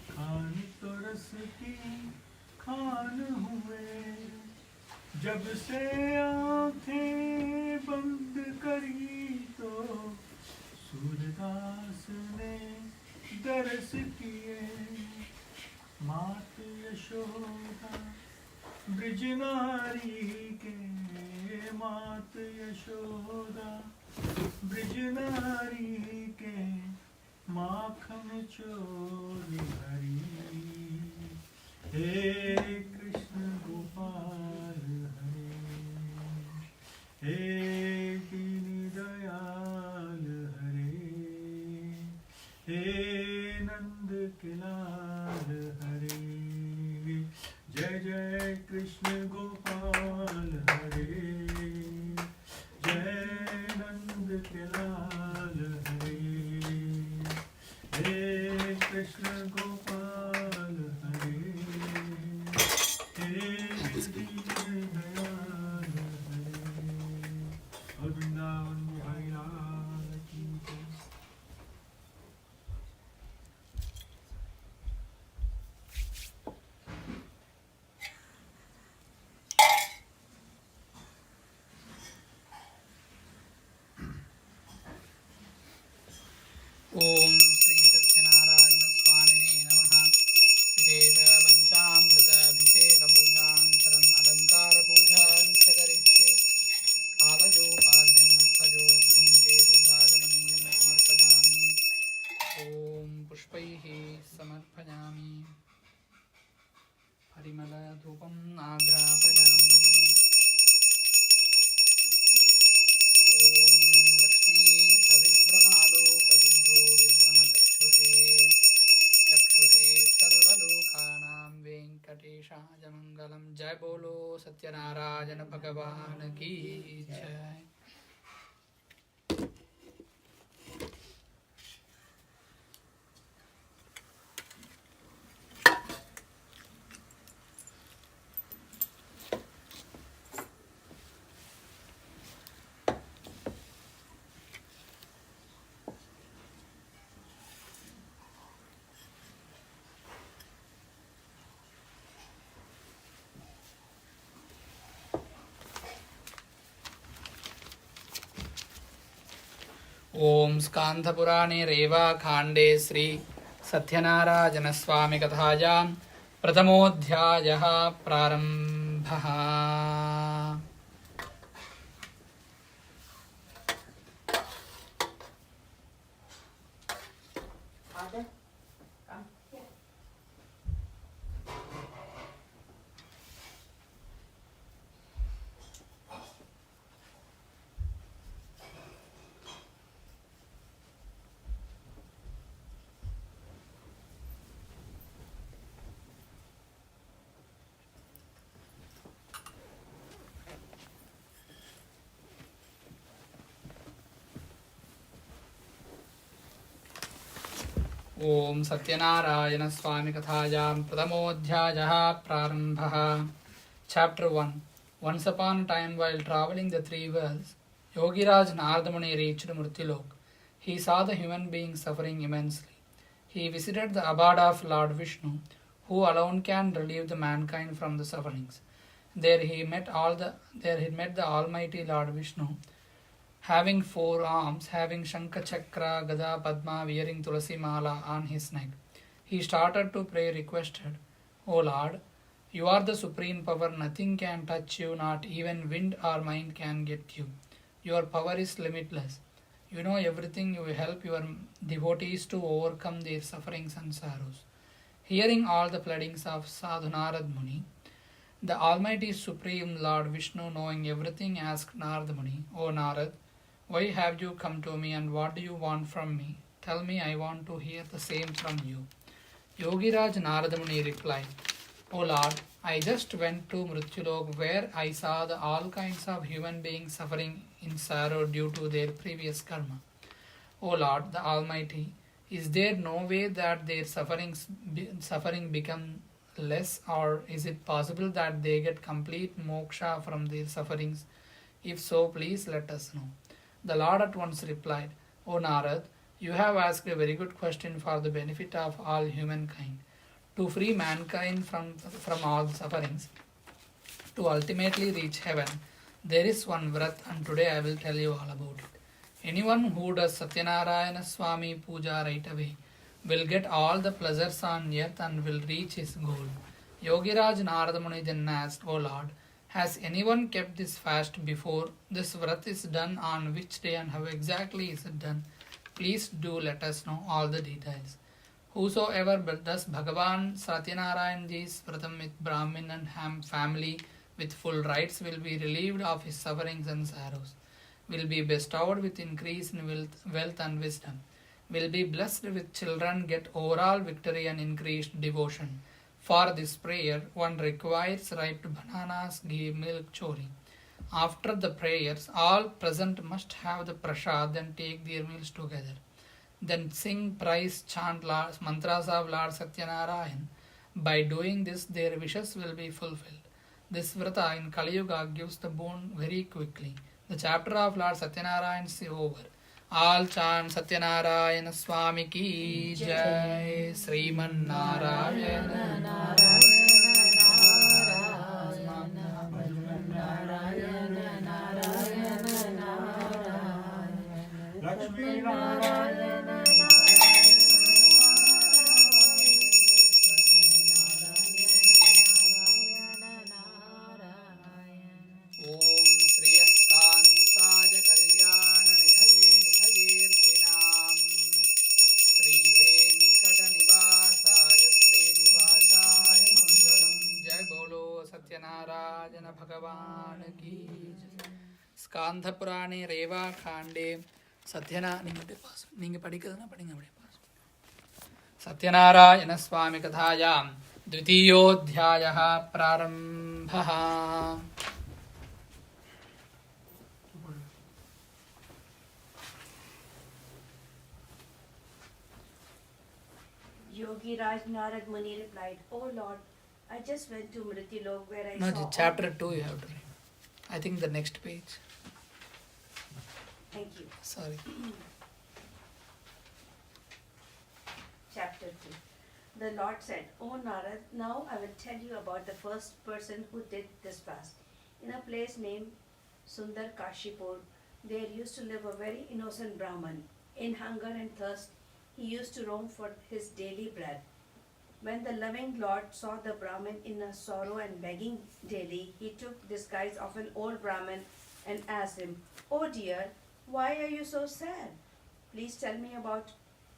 खान तो रस की खान हुए। जब से आंखें बंद करी तो सूरदास ने दरस किए। मात यशोदा ब्रज नारी के, मात यशोदा ब्रज नारी के माखन चोर हरी। हे कृष्ण गोपाल हरे, हे दीन दयाल हरे, हे नंद के लाल हरे। जय जय कृष्ण गोपाल हरे, जय नंद के लाल हरे, हे कृष्ण गोपाल हरे, हे दीन दयाल हरे। और वृंदावन बिहारी लाल की जय।
ओम श्री सत्यनारायण स्वामिने नमः। विशेष पंचामृत अभिषेक पूजांतरम अलंकार पूजां च करिष्ये। पादयोपाद्यं मत्पयोर्घ्यं ते शुद्धाचमनीयं समर्पयामि। ओम पुष्पैः समर्पयामि। परिमलधूपम् आघ्रापयामि। ओम लक्ष्मी सविभ्रमालोकशुभ्रो विभ्रमचक्षुषे, चक्षुषे सर्वलोकानां वेंकटेशाय मंगलम। जय बोलो सत्यनारायण भगवान की जय। ओम स्कांधपुराणे रेवाखांडे श्री सत्यनारायण स्वामी कथायां प्रथमोऽध्यायः प्रारम्भः। ओम सत्यनारायण स्वामी कथायां प्रथमोऽध्यायः प्रारम्भः। Chapter 1। Once upon a time, while travelling the three worlds, Yogiraj Narada Muni reached Mrityulok. He saw the human beings suffering immensely. He visited the abode of Lord Vishnu, who alone can relieve the mankind from the sufferings. There he met the Almighty Lord Vishnu, having 4 arms, having Shankha Chakra, Gada, Padma, wearing Tulasi Mala on his neck. He started to pray, requested, O Lord, you are the supreme power, nothing can touch you, not even wind or mind can get you. Your power is limitless. You know everything, you help your devotees to overcome their sufferings and sorrows. Hearing all the pleadings of Sadhu Narad Muni, the Almighty Supreme Lord Vishnu, knowing everything, asked Narad Muni, O Narad, why have you come to me and what do you want from me? Tell me, I want to hear the same from you. Yogiraj Narada Muni replied, O Lord, I just went to Mrityulok where I saw all kinds of human beings suffering in sorrow due to their previous karma. O Lord, the Almighty, is there no way that their suffering become less, or is it possible that they get complete moksha from their sufferings? If so, please let us know. The Lord at once replied, O Narad, you have asked a very good question for the benefit of all humankind. To free mankind from all sufferings, to ultimately reach heaven, there is one vrat, and today I will tell you all about it. Anyone who does Sathyanarayana Swami Puja right away will get all the pleasures on earth and will reach his goal. Yogiraj Narada Muni then asked, O Lord, has anyone kept this fast before? This vrat is done on which day and how exactly is it done? Please do let us know all the details. Whosoever does Bhagavan Sathyanarayanji's vratam with Brahmin and family with full rights will be relieved of his sufferings and sorrows, will be bestowed with increase in wealth and wisdom, will be blessed with children, get overall victory and increased devotion. For this prayer, one requires ripe bananas, ghee, milk, chori. After the prayers, all present must have the prasad and take their meals together. Then sing, praise, chant mantras of Lord Satyanarayan. By doing this, their wishes will be fulfilled. This vrata in Kali Yuga gives the boon very quickly. The chapter of Lord Satyanarayan is over. All chant Satyanarayana Swami ki jai. Sriman Narayana Narayana Narayana Narayana Narayana
Lakshmi Narayana.
Sri Venkateswara Srinivasaya Mangalam. Jai Bolo Satyanarayana Bhagavan ki jai. Skandha Purane Reva Khande Satyanarayana Swami Kathayam Dvitiyodhyayaha Prarambhaha.
Yogi Raj Narad Muni replied, O Lord, I just went to Mrityulok where I
No,
saw...
chapter 2 you have to read. I think the next page.
Thank you.
Sorry.
Chapter 2. The Lord said, O Narad, now I will tell you about the first person who did this fast. In a place named Sundar Kashipur, there used to live a very innocent Brahman. In hunger and thirst, he used to roam for his daily bread. When the loving Lord saw the Brahmin in a sorrow and begging daily, he took disguise of an old Brahmin and asked him, Oh dear, why are you so sad? Please tell me about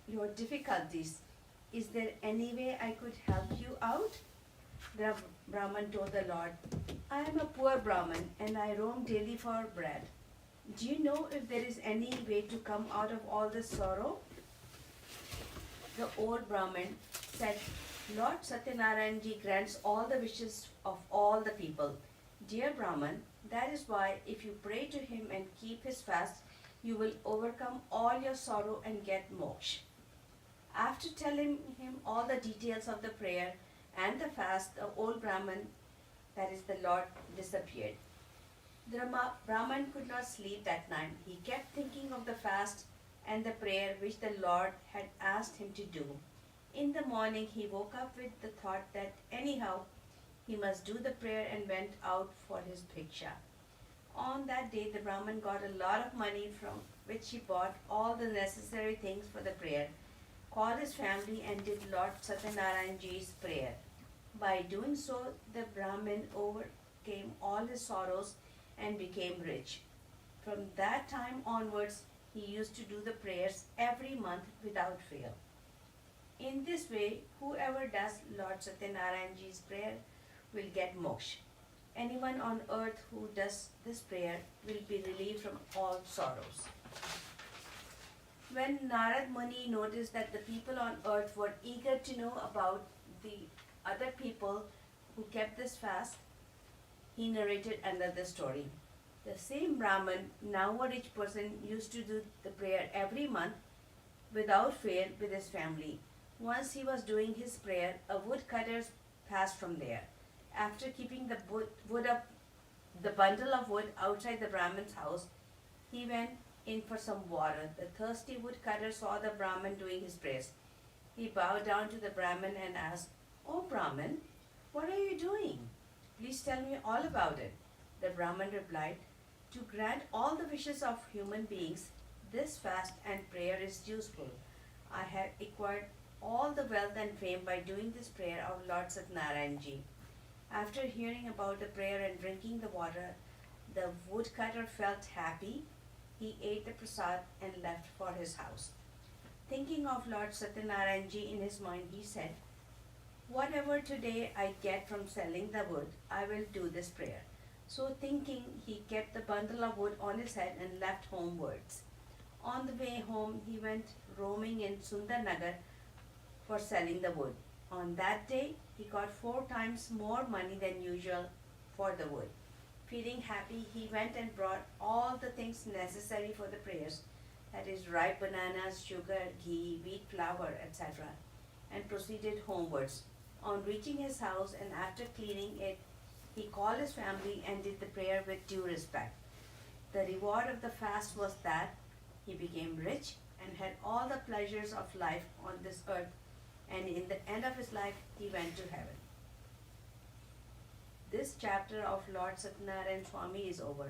your difficulties. Is there any way I could help you out? The Brahmin told the Lord, I am a poor Brahmin and I roam daily for bread. Do you know if there is any way to come out of all this sorrow? The old Brahmin said, Lord Satyanarayanji grants all the wishes of all the people. Dear Brahman, that is why if you pray to him and keep his fast, you will overcome all your sorrow and get moksha. After telling him all the details of the prayer and the fast, the old Brahman, that is the Lord, disappeared. The Brahman could not sleep that night. He kept thinking of the fast and the prayer which the Lord had asked him to do. In the morning he woke up with the thought that anyhow he must do the prayer and went out for his bhiksha. On that day the Brahman got a lot of money from which he bought all the necessary things for the prayer, called his family and did Lord Sathyanarayana's prayer. By doing so, the Brahmin overcame all his sorrows and became rich. From that time onwards, he used to do the prayers every month without fail. In this way, whoever does Lord Sathyanarayana's prayer will get moksha. Anyone on earth who does this prayer will be relieved from all sorrows. When Narad Muni noticed that the people on earth were eager to know about the other people who kept this fast, he narrated another story. The same Brahman, now a rich person, used to do the prayer every month without fail with his family. Once he was doing his prayer, a woodcutter passed from there. After keeping the bundle of wood outside the Brahman's house, he went in for some water. The thirsty woodcutter saw the Brahman doing his prayers. He bowed down to the Brahman and asked, "Oh Brahman, what are you doing? Please tell me all about it." The Brahman replied, "To grant all the wishes of human beings, this fast and prayer is useful. I have acquired all the wealth and fame by doing this prayer of Lord Sathyanarayana. After hearing about the prayer and drinking the water, the woodcutter felt happy. He ate the prasad and left for his house. Thinking of Lord Sathyanarayana in his mind, he said, "Whatever today I get from selling the wood, I will do this prayer." So thinking, he kept the bundle of wood on his head and left homewards. On the way home, he went roaming in Sundarnagar for selling the wood. On that day, he got 4 times more money than usual for the wood. Feeling happy, he went and brought all the things necessary for the prayers, that is, ripe bananas, sugar, ghee, wheat flour, etc., and proceeded homewards. On reaching his house and after cleaning it, he called his family and did the prayer with due respect. The reward of the fast was that he became rich and had all the pleasures of life on this earth, and in the end of his life, he went to heaven. This chapter of Lord Sathyanarayana Swami is over.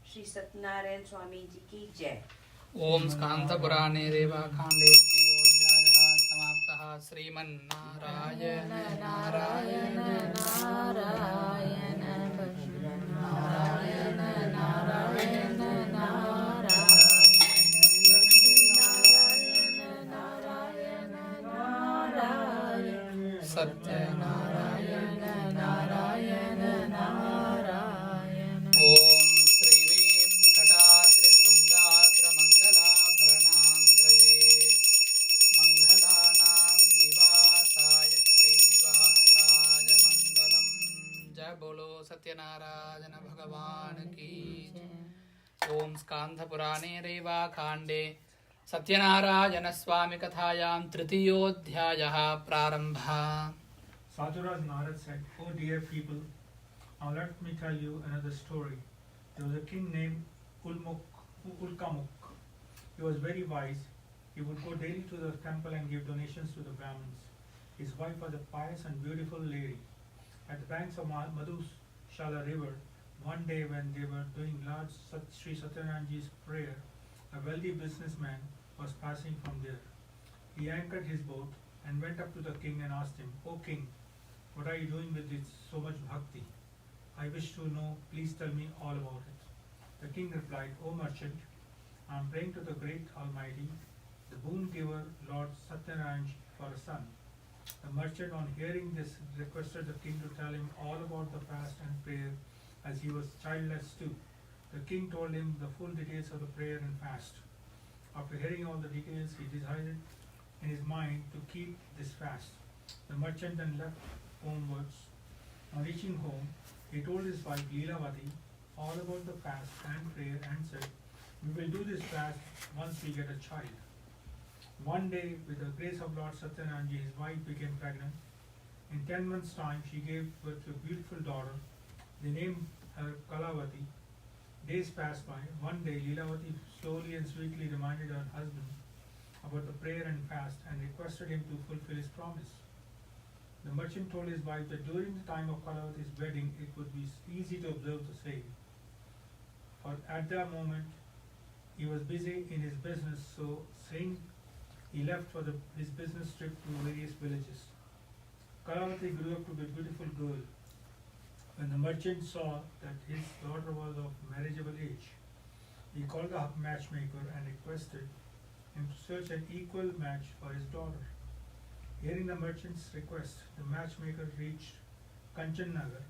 Shri Sathyanarayana Swami Ji ki Jai.
Om Skanda Purane Reva Khande Dhyodhyayaha Samaptaha Sriman-Narayana Narayana
Narayana Narayana Narayana Narayana Narayana Narayana Satyanarayana Narayana Narayana
Om Sri Venkateswara Mangala-Bharanangraye Mangalanam Nivasaya Srinivasaya Mangalam. Jai Bolo Satyanarayana Bhagavan ki Jai. Om Skandha Purane Reva Khande Satyanarayana Swami Kathayam Tritiyodhyayaha Prarambha.
Sadhuraj Narad said, "Oh dear people, now let me tell you another story. There was a king named Ulkamuk. He was very wise. He would go daily to the temple and give donations to the Brahmins. His wife was a pious and beautiful lady. At the banks of Madhushala river, one day when they were doing Lord Sri Sathyanarayana's prayer, a wealthy businessman was passing from there. He anchored his boat and went up to the king and asked him, "O king, what are you doing with so much bhakti? I wish to know, please tell me all about it." The king replied, "O merchant, I am praying to the great Almighty, the boon giver Lord Sathyanarayana, for a son." The merchant, on hearing this, requested the king to tell him all about the fast and prayer, as he was childless too. The king told him the full details of the prayer and fast. After hearing all the details, he decided in his mind to keep this fast. The merchant then left homewards. On reaching home, he told his wife Leelavati all about the fast and prayer and said, "We will do this fast once we get a child." One day, with the grace of Lord Sathyanarayana, his wife became pregnant. In 10 months' time, she gave birth to a beautiful daughter. They named her Kalavati. Days passed by. One day, Leelavati slowly and sweetly reminded her husband about the prayer and fast and requested him to fulfill his promise. The merchant told his wife that during the time of Kalavati's wedding, it would be easy to observe the same. For at that moment, he was busy in his business, so saying, he left for his business trip to various villages. Kalavati grew up to be a beautiful girl. When the merchant saw that his daughter was of marriageable age, he called the matchmaker and requested him to search an equal match for his daughter. Hearing the merchant's request, the matchmaker reached Kanchannagar.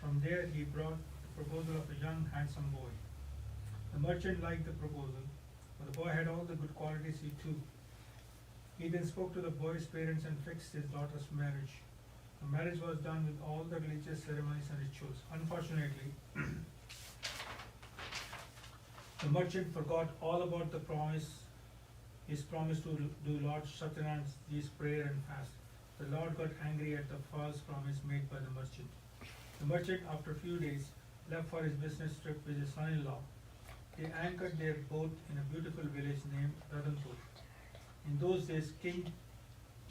From there he brought the proposal of a young handsome boy. The merchant liked the proposal, for the boy had all the good qualities he too. He then spoke to the boy's parents and fixed his daughter's marriage. The marriage was done with all the religious ceremonies and rituals. Unfortunately, the merchant forgot all about his promise to do Lord Sathyanarayana's prayer and fast. The Lord got angry at the false promise made by the merchant. The merchant, after a few days, left for his business trip with his son-in-law. They anchored their boat in a beautiful village named Radhanpur. In those days, King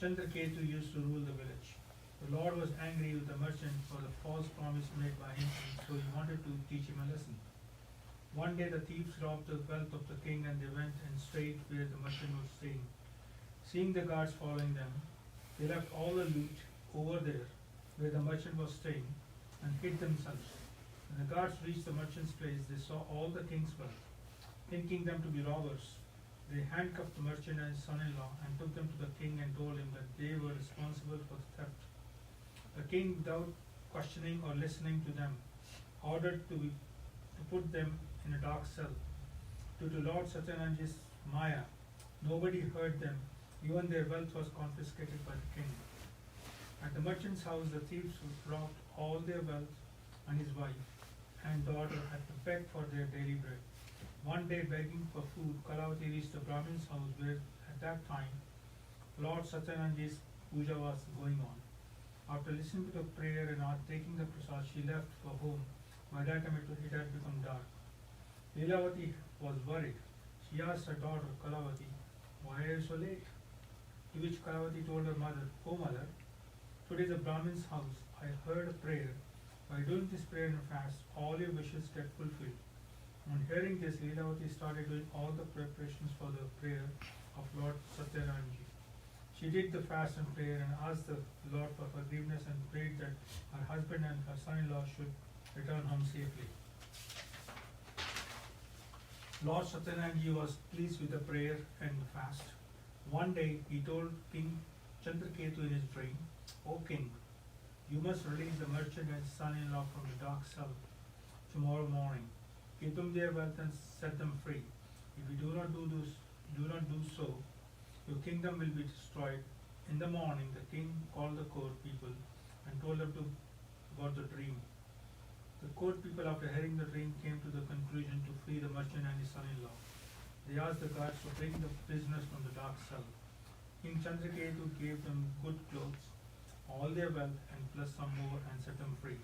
Chandraketu used to rule the village. The Lord was angry with the merchant for the false promise made by him, so he wanted to teach him a lesson. One day the thieves robbed the wealth of the king and they went and stayed where the merchant was staying. Seeing the guards following them, they left all the loot over there where the merchant was staying and hid themselves. When the guards reached the merchant's place, they saw all the king's wealth. Thinking them to be robbers, they handcuffed the merchant and his son-in-law and took them to the king and told him that they were responsible for the theft. The king, without questioning or listening to them, ordered to put them in a dark cell. Due to Lord Sathyanarayana's Maya, nobody heard them, even their wealth was confiscated by the king. At the merchant's house, the thieves robbed all their wealth, and his wife and daughter had to beg for their daily bread. One day, begging for food, Kalavati reached the Brahmin's house where, at that time, Lord Sathyanarayana's Puja was going on. After listening to the prayer and taking the prasad, she left for home. By that time it had become dark. Leelavati was worried. She asked her daughter, Kalavati, "Why are you so late?" To which Kalavati told her mother, "Oh mother, today is a Brahmin's house. I heard a prayer. By doing this prayer and fast, all your wishes get fulfilled." On hearing this, Leelavati started doing all the preparations for the prayer of Lord Sathyanarayana. She did the fast and prayer and asked the Lord for forgiveness and prayed that her husband and her son-in-law should return home safely. Lord Sathyanarayana was pleased with the prayer and the fast. One day he told King Chandraketu in his dream, "O king, you must release the merchant and his son-in-law from the dark cell tomorrow morning. Give them their wealth and set them free. If you do not do so, your kingdom will be destroyed." In the morning, the king called the court people and told them about the dream. The court people, after hearing the dream, came to the conclusion to free the merchant and his son-in-law. They asked the guards to bring the prisoners from the dark cell. King Chandraketu gave them good clothes, all their wealth, and plus some more, and set them free.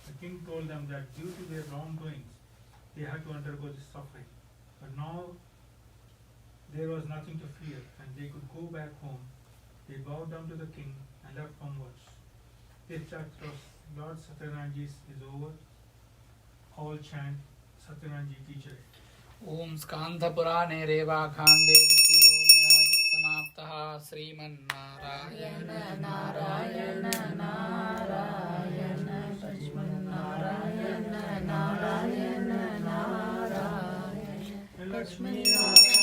The king told them that due to their wrongdoings, they had to undergo this suffering. But now there was nothing to fear, and they could go back home. They bowed down to the king and left homewards. This chapter of Lord Sathyanarayana is over. All chant Sathyanarayana ki Jai.
ओम स्कांधपुराणे रेवाखंडे तृतीयोऽध्यायः समाप्तः। श्रीमन्नारायण
नारायण नारायण लक्ष्मीनारायण नारायण नारायण लक्ष्मीनारायण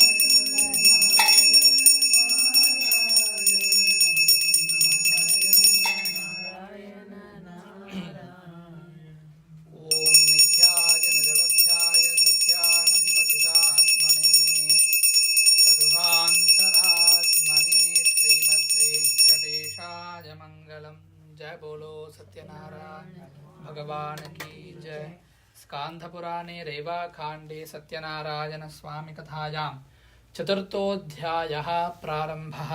ओम नित्याय निरवध्याय सत्यानन्दचिदात्मने सर्वान्तरात्मने श्रीमद्वेङ्कटेशाय मङ्गलम्। जय बोलो सत्यनारायण भगवान की जय। स्कांधपुराणे रेवाखंडे सत्यनारायण स्वामी कथायां चतुर्थोऽध्यायः प्रारम्भः।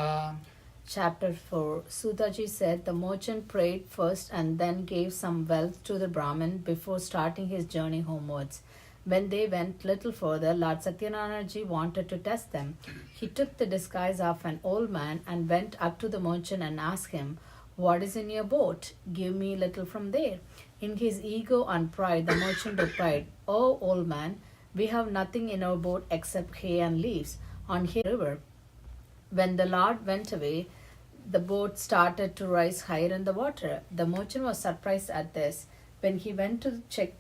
Chapter 4. Sutaji said the merchant prayed first and then gave some wealth to the Brahmin before starting his journey homewards. When they went little further, Lord Sathyanarayana wanted to test them. He took the disguise of an old man and went up to the merchant and asked him, "What is in your boat? Give me a little from there." In his ego and pride, the merchant replied, "Oh, old man, we have nothing in our boat except hay and leaves on the river." When the Lord went away, the boat started to rise higher in the water. The merchant was surprised at this. When he went to check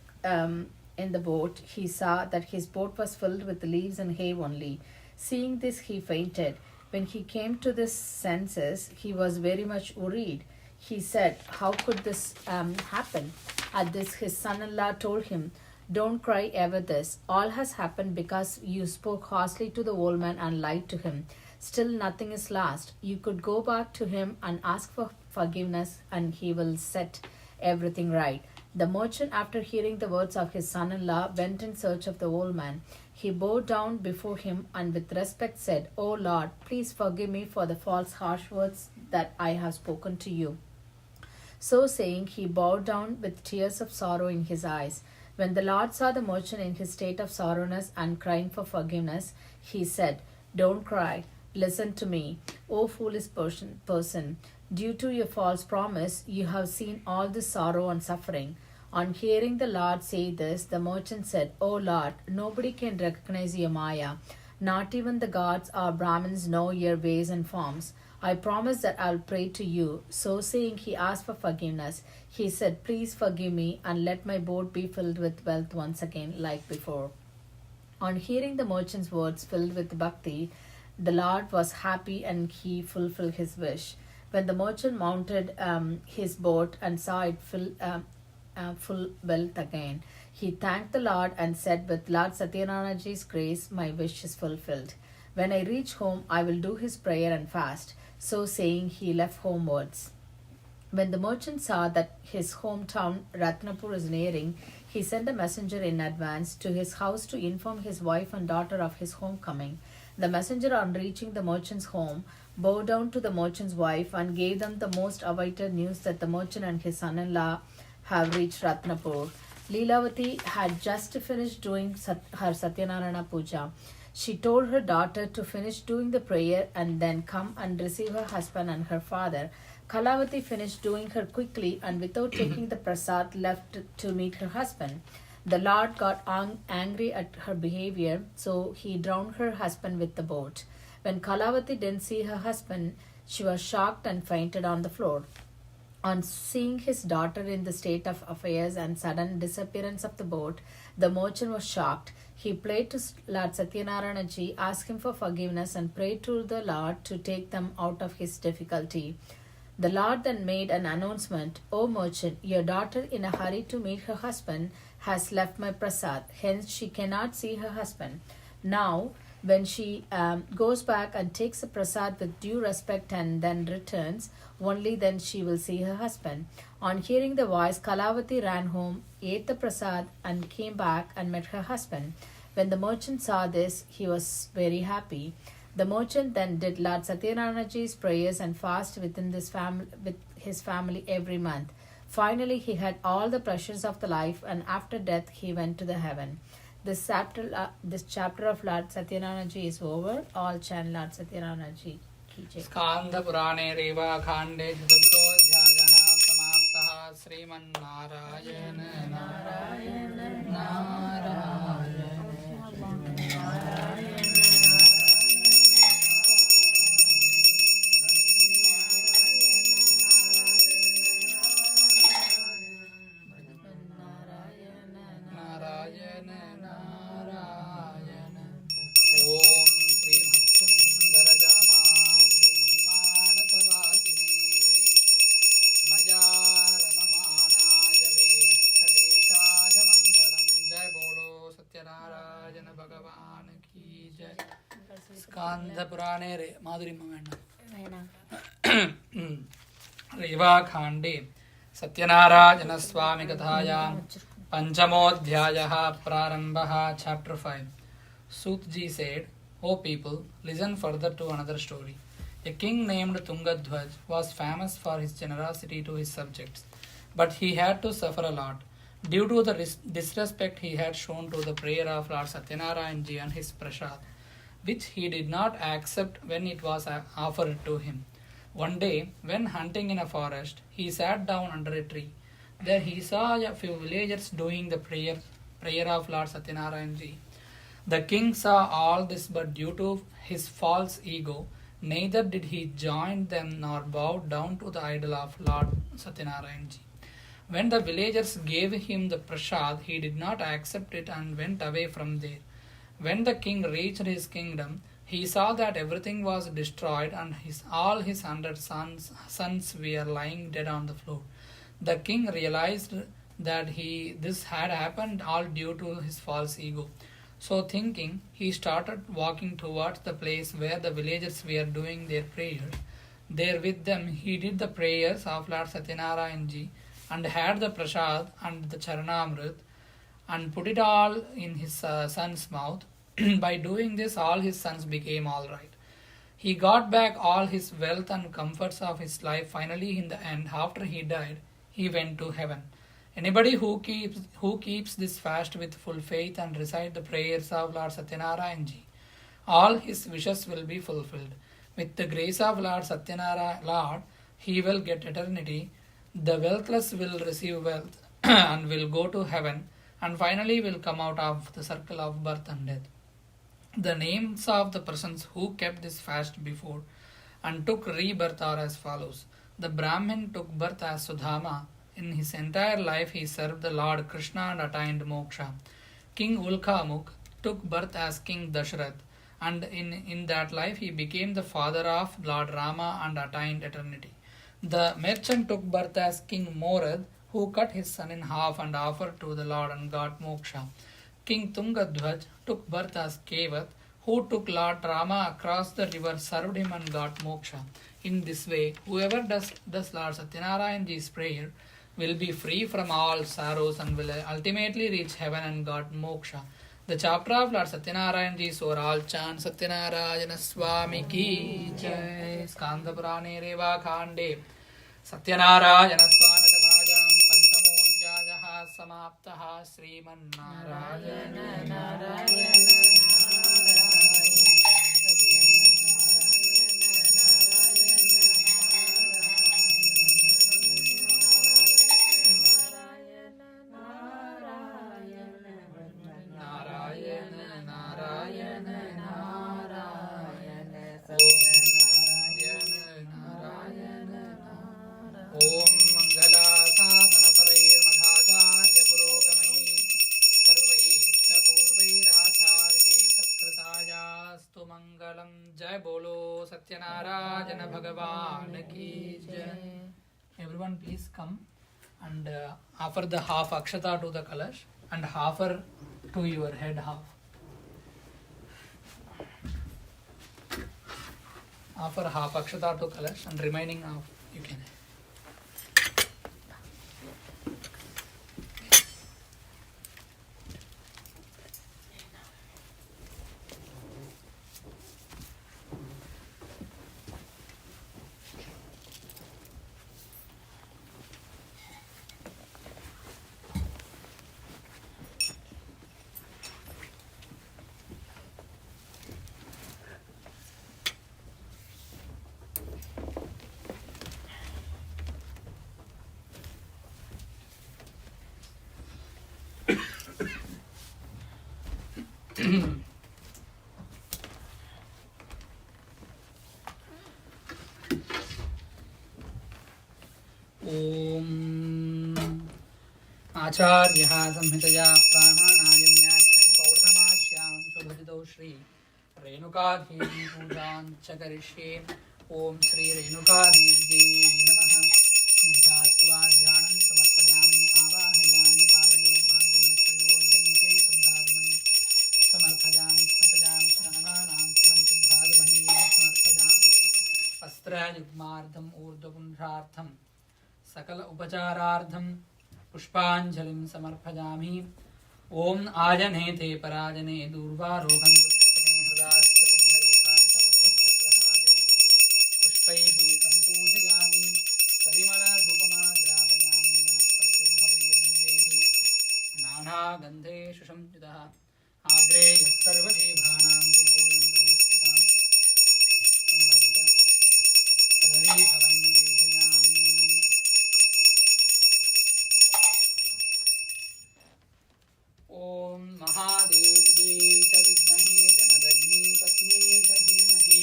in the boat, he saw that his boat was filled with leaves and hay only. Seeing this, he fainted. When he came to his senses, he was very much worried. He said, "How could this happen?" At this, his son-in-law told him, "Don't cry ever this. All has happened because you spoke harshly to the old man and lied to him. Still, nothing is lost. You could go back to him and ask for forgiveness, and he will set everything right." The merchant, after hearing the words of his son-in-law, went in search of the old man. He bowed down before him and with respect said, "O Lord, please forgive me for the false harsh words that I have spoken to you." So saying, he bowed down with tears of sorrow in his eyes. When the Lord saw the merchant in his state of sorrowness and crying for forgiveness, he said, "Don't cry. Listen to me, O foolish person. Due to your false promise, you have seen all this sorrow and suffering." On hearing the Lord say this, the merchant said, "O Lord, nobody can recognize your Maya. Not even the gods or Brahmins know your ways and forms. I promise that I'll pray to you." So saying, he asked for forgiveness. He said, "Please forgive me and let my boat be filled with wealth once again like before." On hearing the merchant's words filled with bhakti, the Lord was happy and he fulfilled his wish. When the merchant mounted his boat and saw it full wealth again, he thanked the Lord and said, "With Lord Sathyanarayana's grace, my wish is fulfilled. When I reach home, I will do his prayer and fast." So saying, he left homewards. When the merchant saw that his hometown Ratnapur is nearing, he sent a messenger in advance to his house to inform his wife and daughter of his homecoming. The messenger, on reaching the merchant's home, bowed down to the merchant's wife and gave them the most awaited news that the merchant and his son-in-law have reached Ratnapur. Leelavati had just finished doing her Satyanarayana Puja. She told her daughter to finish doing the prayer and then come and receive her husband and her father. Kalavati finished doing her quickly and without taking the prasad left to meet her husband. The Lord got angry at her behavior, so he drowned her husband with the boat. When Kalavati didn't see her husband, she was shocked and fainted on the floor. On seeing his daughter in the state of affairs and sudden disappearance of the boat, the merchant was shocked. He prayed to Lord Sathyanarayana, asked him for forgiveness and prayed to the Lord to take them out of his difficulty. The Lord then made an announcement, "O merchant, your daughter in a hurry to meet her husband has left my prasad, hence she cannot see her husband. Now, when she goes back and takes the prasad with due respect and then returns, only then she will see her husband." On hearing the voice, Kalavati ran home, ate the prasad and came back and met her husband. When the merchant saw this, he was very happy. The merchant then did Lord Sathyanarayana's prayers and fast with his family every month. Finally, he had all the pleasures of the life, and after death, he went to the heaven. This chapter of Lord Sathyanarayana is over. All chant Lord Sathyanarayana ki jai.
स्कांद पुराणे रेवा खांडे चतुर्थोऽध्यायः समाप्तः. श्रीमन्नारायण नारायण नारायण नारायण नारायण. ओम श्री भक्तुंदरजामाद्रुहिमाणतवासिने मया रममानाय वेंकटेशाय मंगलम. जय बोलो सत्यनारायण भगवान की जय. स्कांद पुराणे रे माधुरी रेवाखांडे सत्यनारायण स्वामी कथायां पंचमोऽध्यायः प्रारंभः. Chapter 5. Sutji said, "O people, listen further to another story. A king named Tungadhwaj was famous for his generosity to his subjects, but he had to suffer a lot due to the disrespect he had shown to the prayer of Lord Sathyanarayana and his prasad, which he did not accept when it was offered to him. One day, when hunting in a forest, he sat down under a tree. There he saw a few villagers doing the prayer of Lord Sathyanarayana. The king saw all this, but due to his false ego, neither did he join them nor bow down to the idol of Lord Sathyanarayana. When the villagers gave him the prasad, he did not accept it and went away from there. When the king reached his kingdom, he saw that everything was destroyed and all his 100 sons were lying dead on the floor. The king realized that this had happened all due to his false ego. So thinking, he started walking towards the place where the villagers were doing their prayers. There with them, he did the prayers of Lord Sathyanarayana and had the prasad and the charanamrit and put it all in his son's mouth. By doing this, all his sons became all right. He got back all his wealth and comforts of his life. Finally, in the end, after he died, he went to heaven. Anybody who keeps this fast with full faith and recite the prayers of Lord Sathyanarayana, all his wishes will be fulfilled. With the grace of Lord Satyanarayana, Lord, he will get eternity. The wealthless will receive wealth and will go to heaven, and finally will come out of the circle of birth and death. The names of the persons who kept this fast before and took rebirth are as follows. The Brahmin took birth as Sudhama. In his entire life he served the Lord Krishna and attained moksha. King Ulkamuk took birth as King Dashrath, and in that life he became the father of Lord Rama and attained eternity. The merchant took birth as King Morad, who cut his son in half and offered to the Lord and got moksha. King Tungadhwaj took birth as Kevat, who took Lord Rama across the river, served him and got moksha. In this way, whoever does Lord Satyanarayana's prayer will be free from all sorrows and will ultimately reach heaven and got moksha. The chapter of Lord Sathyanarayana's over all chant Sathyanarayana Swami Ki Jai. Skanda Purane Reva Khande Sathyanarayana Swami Kathajam Panchamodhyayaha Samaptaha Sriman Narayana Narayana Jai Bolo Satyanarayana Bhagavan Ki Jai. Everyone please come and offer the half akshata to the kalash and offer to your head half. Offer half akshata to kalash and remaining half you can. आचार्यः संहितया प्राणानायम्यास्मिन् पौर्णमास्यां शुभदितौ श्री रेणुकादेवी पूजां च करिष्ये. ॐ श्री रेणुकादेव्यै नमः. ध्यात्वा ध्यानं समर्पयामि आवाहयामि पावयोपाद्यन्नत्रयोऽयं के शुद्धात्मनि समर्पयामि स्नपयामि स्नानानन्तरं शुद्धात्मनीं समर्पयामि. वस्त्रयुग्मार्थम् ऊर्ध्वपुण्ड्रार्थं सकल उपचारार्थं पुष्पाञ्जलिं समर्पयामि. ॐ आजने ते पराजने दूर्वारोहन्तु पुष्पणे हृदाश्च पुण्डरीकानि समुद्रश्च ग्रहाजने गन्धेषु संयुतः आग्रे यत्सर्वजीवानां धूपोऽयं प्रतिष्ठतां सम्भवित तदीफलं निवेदयामि। ॐ महादेव्यै च विद्महे जमदग्नि पत्नी च धीमहि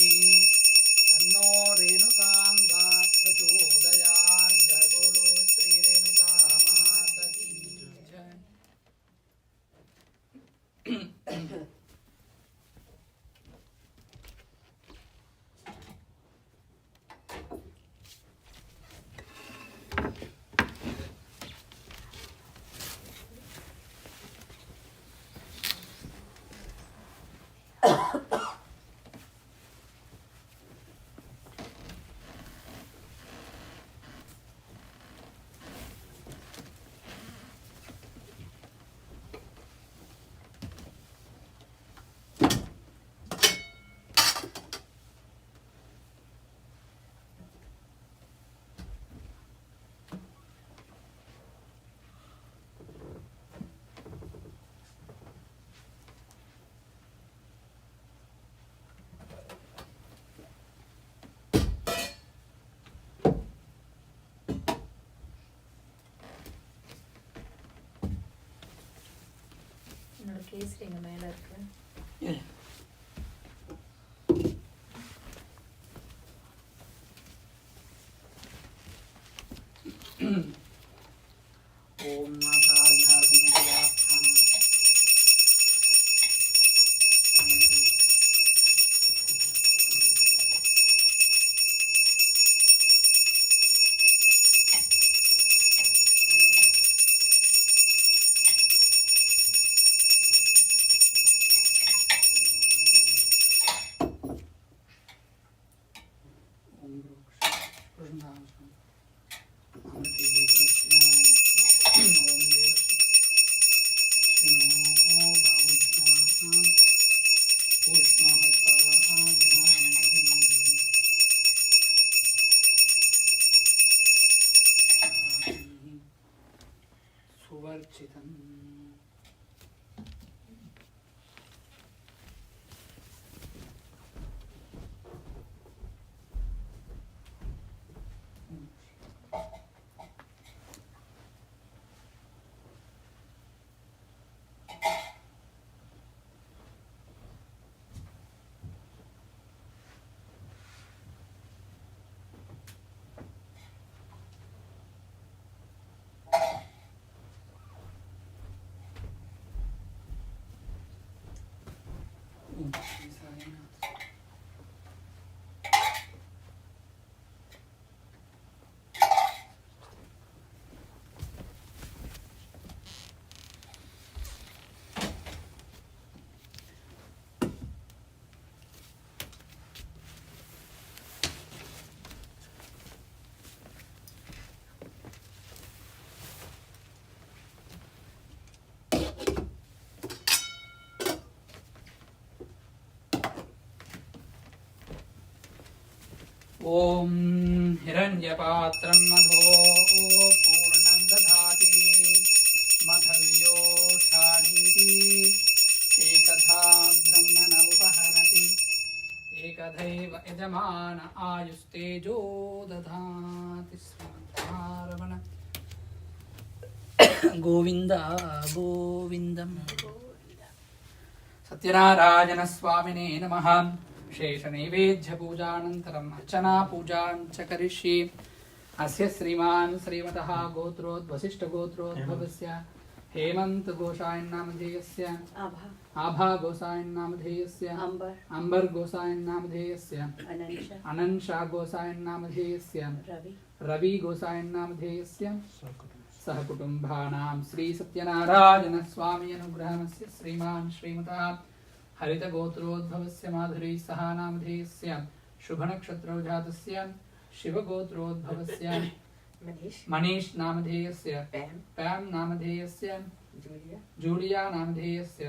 तन्नो रेणुकाम्बाः प्रचोदयात्। जय बोलो श्री रेणुका माता की जय।
என்னோட கேசரி எங்க மேல இருக்கு.
ओम माताया समदयार्थां सुवर्चितम्। ओम हिरण्यपात्रं मधो पूर्णं दधाति मधव्यो शानीति एकधा ब्रह्मण उपहरति एकधैव यजमान आयुस्तेजो दधाति। श्रीमद्भारमण गोविंद गोविंदम। सत्यनारायण स्वामिने नमः। शेष नैवेद्य पूजानन्तरम् अर्चना पूजां च करिष्ये। अस्य श्रीमान् श्रीमतः गोत्रोद्वसिष्ठ गोत्रोद्भवस्य हेमंत गोसायन नामधेयस्य आभा गोसायन नामधेयस्य अंबर गोसायन नामधेयस्य अनंशा गोसायन नामधेयस्य रवि गोसायन नामधेयस्य सह कुटुंबानां श्री सत्यनारायण स्वामी अनुग्रहस्य श्रीमान् श्रीमतः हरित गोत्रोद्भवस्य माधुरी सहा नामधेयस्य शुभ नक्षत्रो जातस्य Shiv गोत्रोद्भवस्य Manish नामधेयस्य पैम नामधेयस्य Julia नामधेयस्य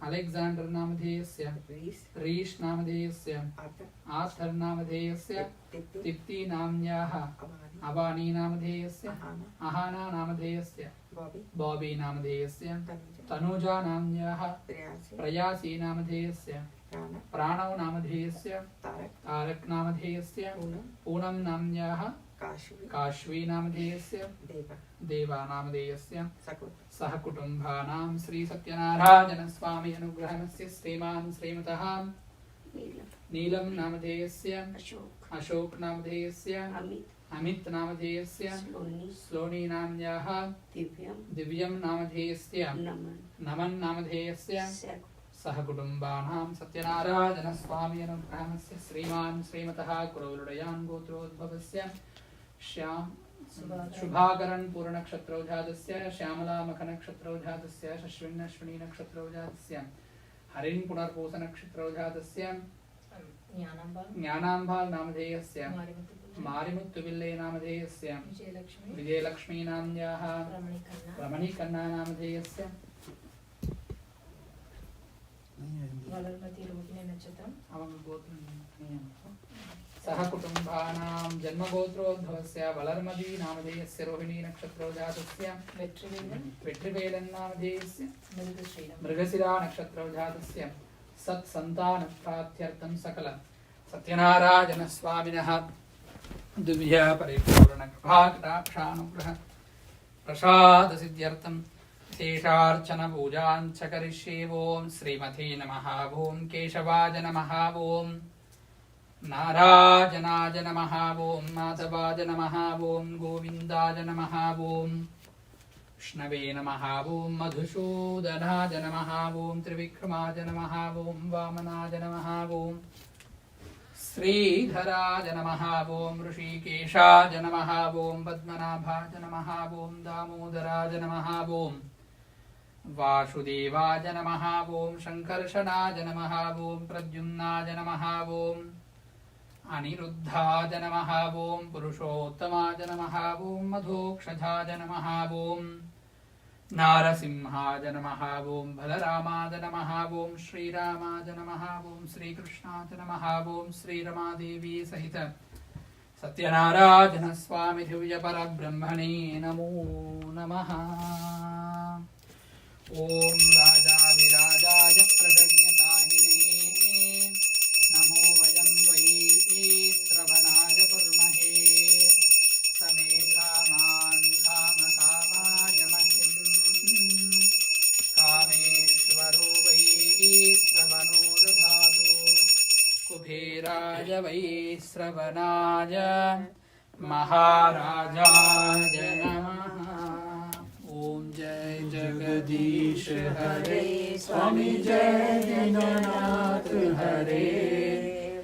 Alexander नामधेयस्य रीश नामधेयस्य Arthur नामधेयस्य तिप्ति नाम्न्याः Avani नामधेयस्य Ahana नामधेयस्य Bobby नामधेयस्य Tanuja नाम्न्याः प्रयासी नामधेयस्य प्राणव नामधेयस्य Tarak नामधेयस्य Poonam नाम्न्याः Kashvi नामधेयस्य देवा नामधेयस्य सह कुटुम्बानां श्री सत्यनारायण स्वामी अनुग्रहणस्य श्रीमान् श्रीमतः नीलम नामधेयस्य अशोक नामधेयस्य अमित नामधेयस्य स्लोनी नाम्न्याः दिव्यम नामधेयस्य नमन नामधेयस्य सह कुटुम्बानां सत्यनारायण स्वामी अनुग्रहणस्य श्रीमान् श्रीमतः कुरवलुडयान् गोत्रोद्भवस्य श्याम शुभाकरण पूर्ण नक्षत्रौजातस्य श्यामला मख नक्षत्रौजातस्य शश्विन अश्विनी नक्षत्रौजातस्य हरिण पुनर्पूस नक्षत्रौजातस्य ज्ञानाम्बाल नामधेयस्य मारिमुत्तुविल्ले नामधेयस्य विजयलक्ष्मी नाम्न्याः रमणीकन्ना नामधेयस्य सह कुटुम्बानां जन्मगोत्रोद्भवस्य वलर्मदी नामधेयस्य रोहिणी नक्षत्रौजातस्य वेट्रिवेलन् नामधेयस्य मृगशिरा नक्षत्रौजातस्य सत्सन्तानप्राप्त्यर्थं सकल सत्यनारायण स्वामिनः दिव्य परिपूर्ण कृपाकटाक्षानुग्रह प्रसाद सिद्ध्यर्थं शेषार्चन पूजां च करिष्ये। ओं श्रीमते नमः। ओं केशवाय नमः। ओं नारायणाय नमः। ओं माधवाय नमः। ओं गोविन्दाय नमः। ओं विष्णवे नमः। ओं मधुसूदनाय नमः। ओं त्रिविक्रमाय नमः। ओं वामनाय नमः। ओं श्रीधराय नमः। ओं ऋषिकेशाय नमः। ओं पद्मनाभाय नमः। ओं दामोदराय नमः। ओं वासुदेवाय नमः। ओं शङ्कर्षणाय नमः। ओं प्रद्युम्नाय नमः। ओं अनिरुद्धाय नमः। ओं पुरुषोत्तमाय नमः। ओं मधोक्षजाय नमः। ओं नारसिंहाय नमः। ओं बलरामाय नमः। ओं श्रीरामाय नमः। ओं श्रीकृष्णाय नमः। ओं श्रीरमादेवी सहित सत्यनारायण स्वामी दिव्य परब्रह्मणे नमो नमः। ओं राजाधिराजाय प्रसज्ञताहिने नमो वयं वै श्रवणाय कुर्महे समे कामान् कामकामाय मह्यं कामेश्वरो वै श्रवणो दधातु कुबेराय वै श्रवणाय महाराजाय नमः। ओम जय जगदीश हरे स्वामी जय दीननाथ हरे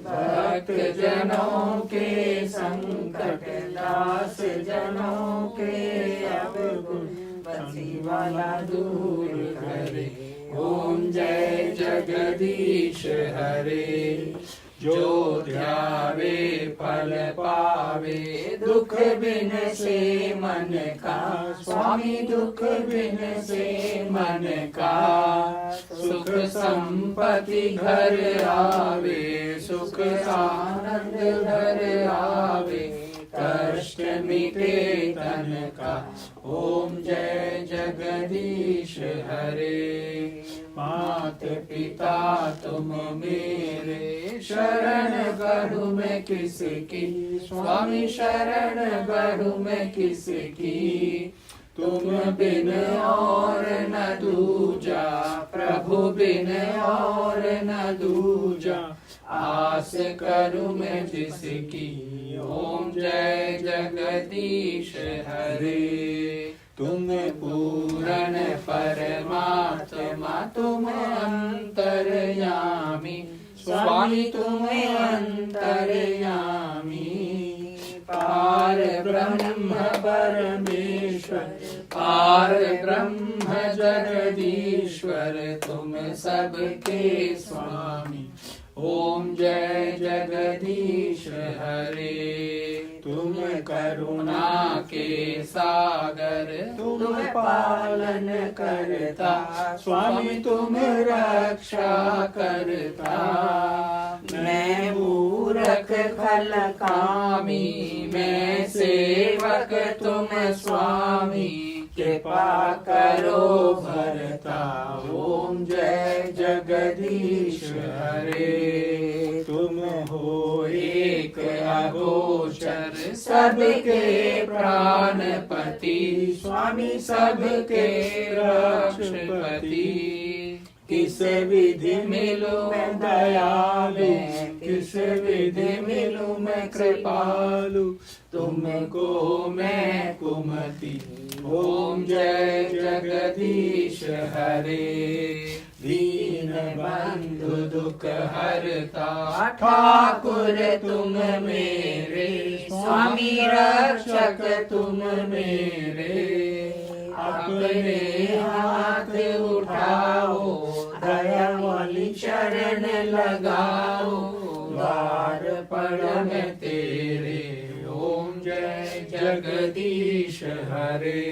भक्त जनों के संकट दास जनों के अब बंसी वाला दूर करे। ओम जय जगदीश हरे जो ध्यावे फल पावे दुख बिन से मन का स्वामी दुख बिन से मन का सुख संपत्ति घर आवे सुख आनंद घर आवे कष्ट मिटे तन का। ओम जय जगदीश हरे मात पिता तुम मेरे शरण गढ़ू में किसकी स्वामी शरण गढ़ू में किसकी तुम बिन और न दूजा प्रभु बिन और न दूजा आस करूं मैं जिसकी। ओम जय जगदीश हरे तुम पूर्ण परमात्मा तुम अंतर्यामी स्वामी तुम अंतर्यामी पार ब्रह्म परमेश्वर पार ब्रह्म जगदीश्वर तुम सबके स्वामी। ओम जय जगदीश हरे तुम करुणा के सागर तुम पालन करता स्वामी तुम रक्षा करता। मैं मूरख खल कामी मैं सेवक तुम स्वामी
कृपा करो भरता। ओम जय जगदीश हरे। तुम हो एक अगोचर सबके प्राणपति, स्वामी सबके रक्षपति। किस विधि मिलूं मैं दयालु, किस विधि मिलूं मैं कृपालु, तुमको मैं कुमति। ओम जय जगदीश हरे। दीन बंधु दुख हरता, ठाकुर तुम मेरे, स्वामी रक्षक तुम मेरे। अपने हाथ उठाओ, दया वाली शरण लगाओ, द्वार पड़न तेरे। ओम जय जगदीश हरे।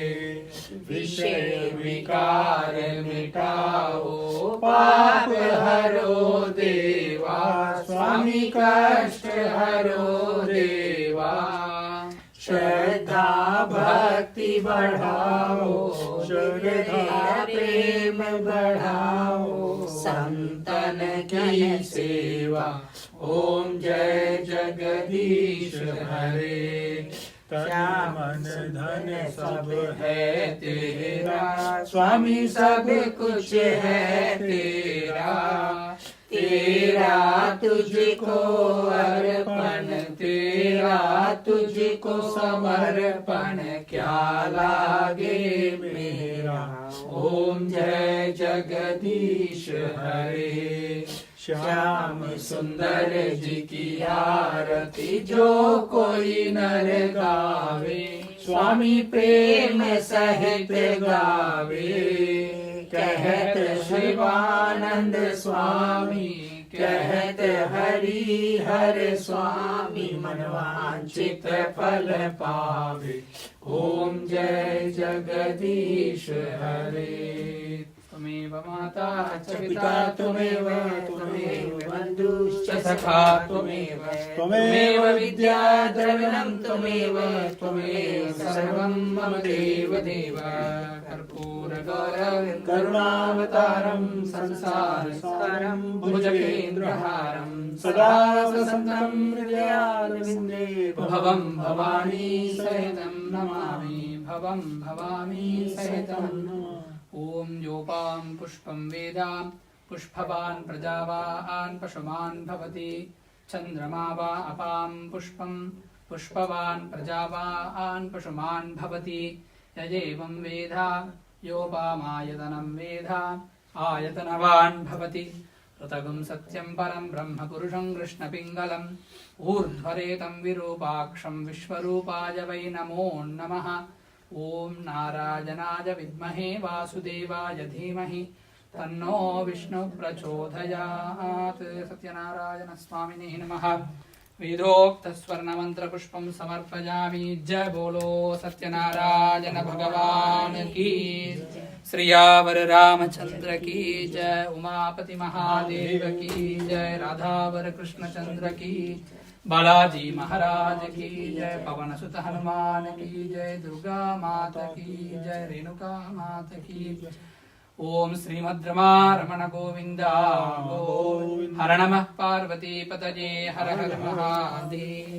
विषय विकार मिटाओ, पाप हरो देवा, स्वामी कष्ट हरो देवा। श्रद्धा भक्ति बढ़ाओ, श्रद्धा प्रेम बढ़ाओ, संतन की सेवा। ओम जय जगदीश हरे। तन मन धन सब है तेरा, स्वामी सब कुछ है तेरा। तेरा तुझको अर्पण, तेरा तुझको समर्पण, क्या लागे मेरा। ओम जय जगदीश हरे। श्याम सुंदर जी की आरती जो कोई नर गावे, स्वामी प्रेम सहित गावे। कहत शिवानंद स्वामी, कहत हरि हर स्वामी, मनवांचित फल पावे। ओम जय जगदीश हरे। त्वमेव माता च पिता त्वमेव, त्वमेव बन्धुश्च सखा त्वमेव, त्वमेव विद्या द्रविणं त्वमेव, त्वमेव सर्वं मम देव देव। कर्पूरगौरवं करुणावतारं, संसारसारं भुजगेन्द्रहारं, सदा वसन्तं हृदयारविन्दे। भवं भवानी सहितं नमामि, भवं भवानी सहितं नमामि। ओम योपां पुष्पं वेदा, पुष्पवान् प्रजावान् पशुमान् भवति। चन्द्रमा वा अपां पुष्पं, पुष्पवान् प्रजावान् पशुमान् भवति। यजेवं वेदा योपामायतनं वेदा, आयतनवान् भवति। ऋतगुं सत्यं परं ब्रह्म पुरुषं कृष्णपिङ्गलम्, ऊर्ध्वरेतं विरूपाक्षं विश्वरूपाय वै नमो नमः। ओम नारायणाय विद्महे वासुदेवाय धीमहि, तन्नो विष्णु प्रचोदयात्। सत्यनारायण स्वामिने नमः। वेदोक्त स्वर्ण मंत्र पुष्पं समर्पयामि। जय बोलो सत्यनारायण भगवान की, श्रीयावर रामचंद्र की जय, उमापति महादेव की जय, राधावर कृष्णचंद्र की, बालाजी महाराज की जय, पवन सुत हनुमान की जय, दुर्गा माता की जय, रेणुका माता की जय। ओम श्रीमद्रमारमण गोविंदा गोविंद। हर नमः पार्वती पतये, हर हर महादेव।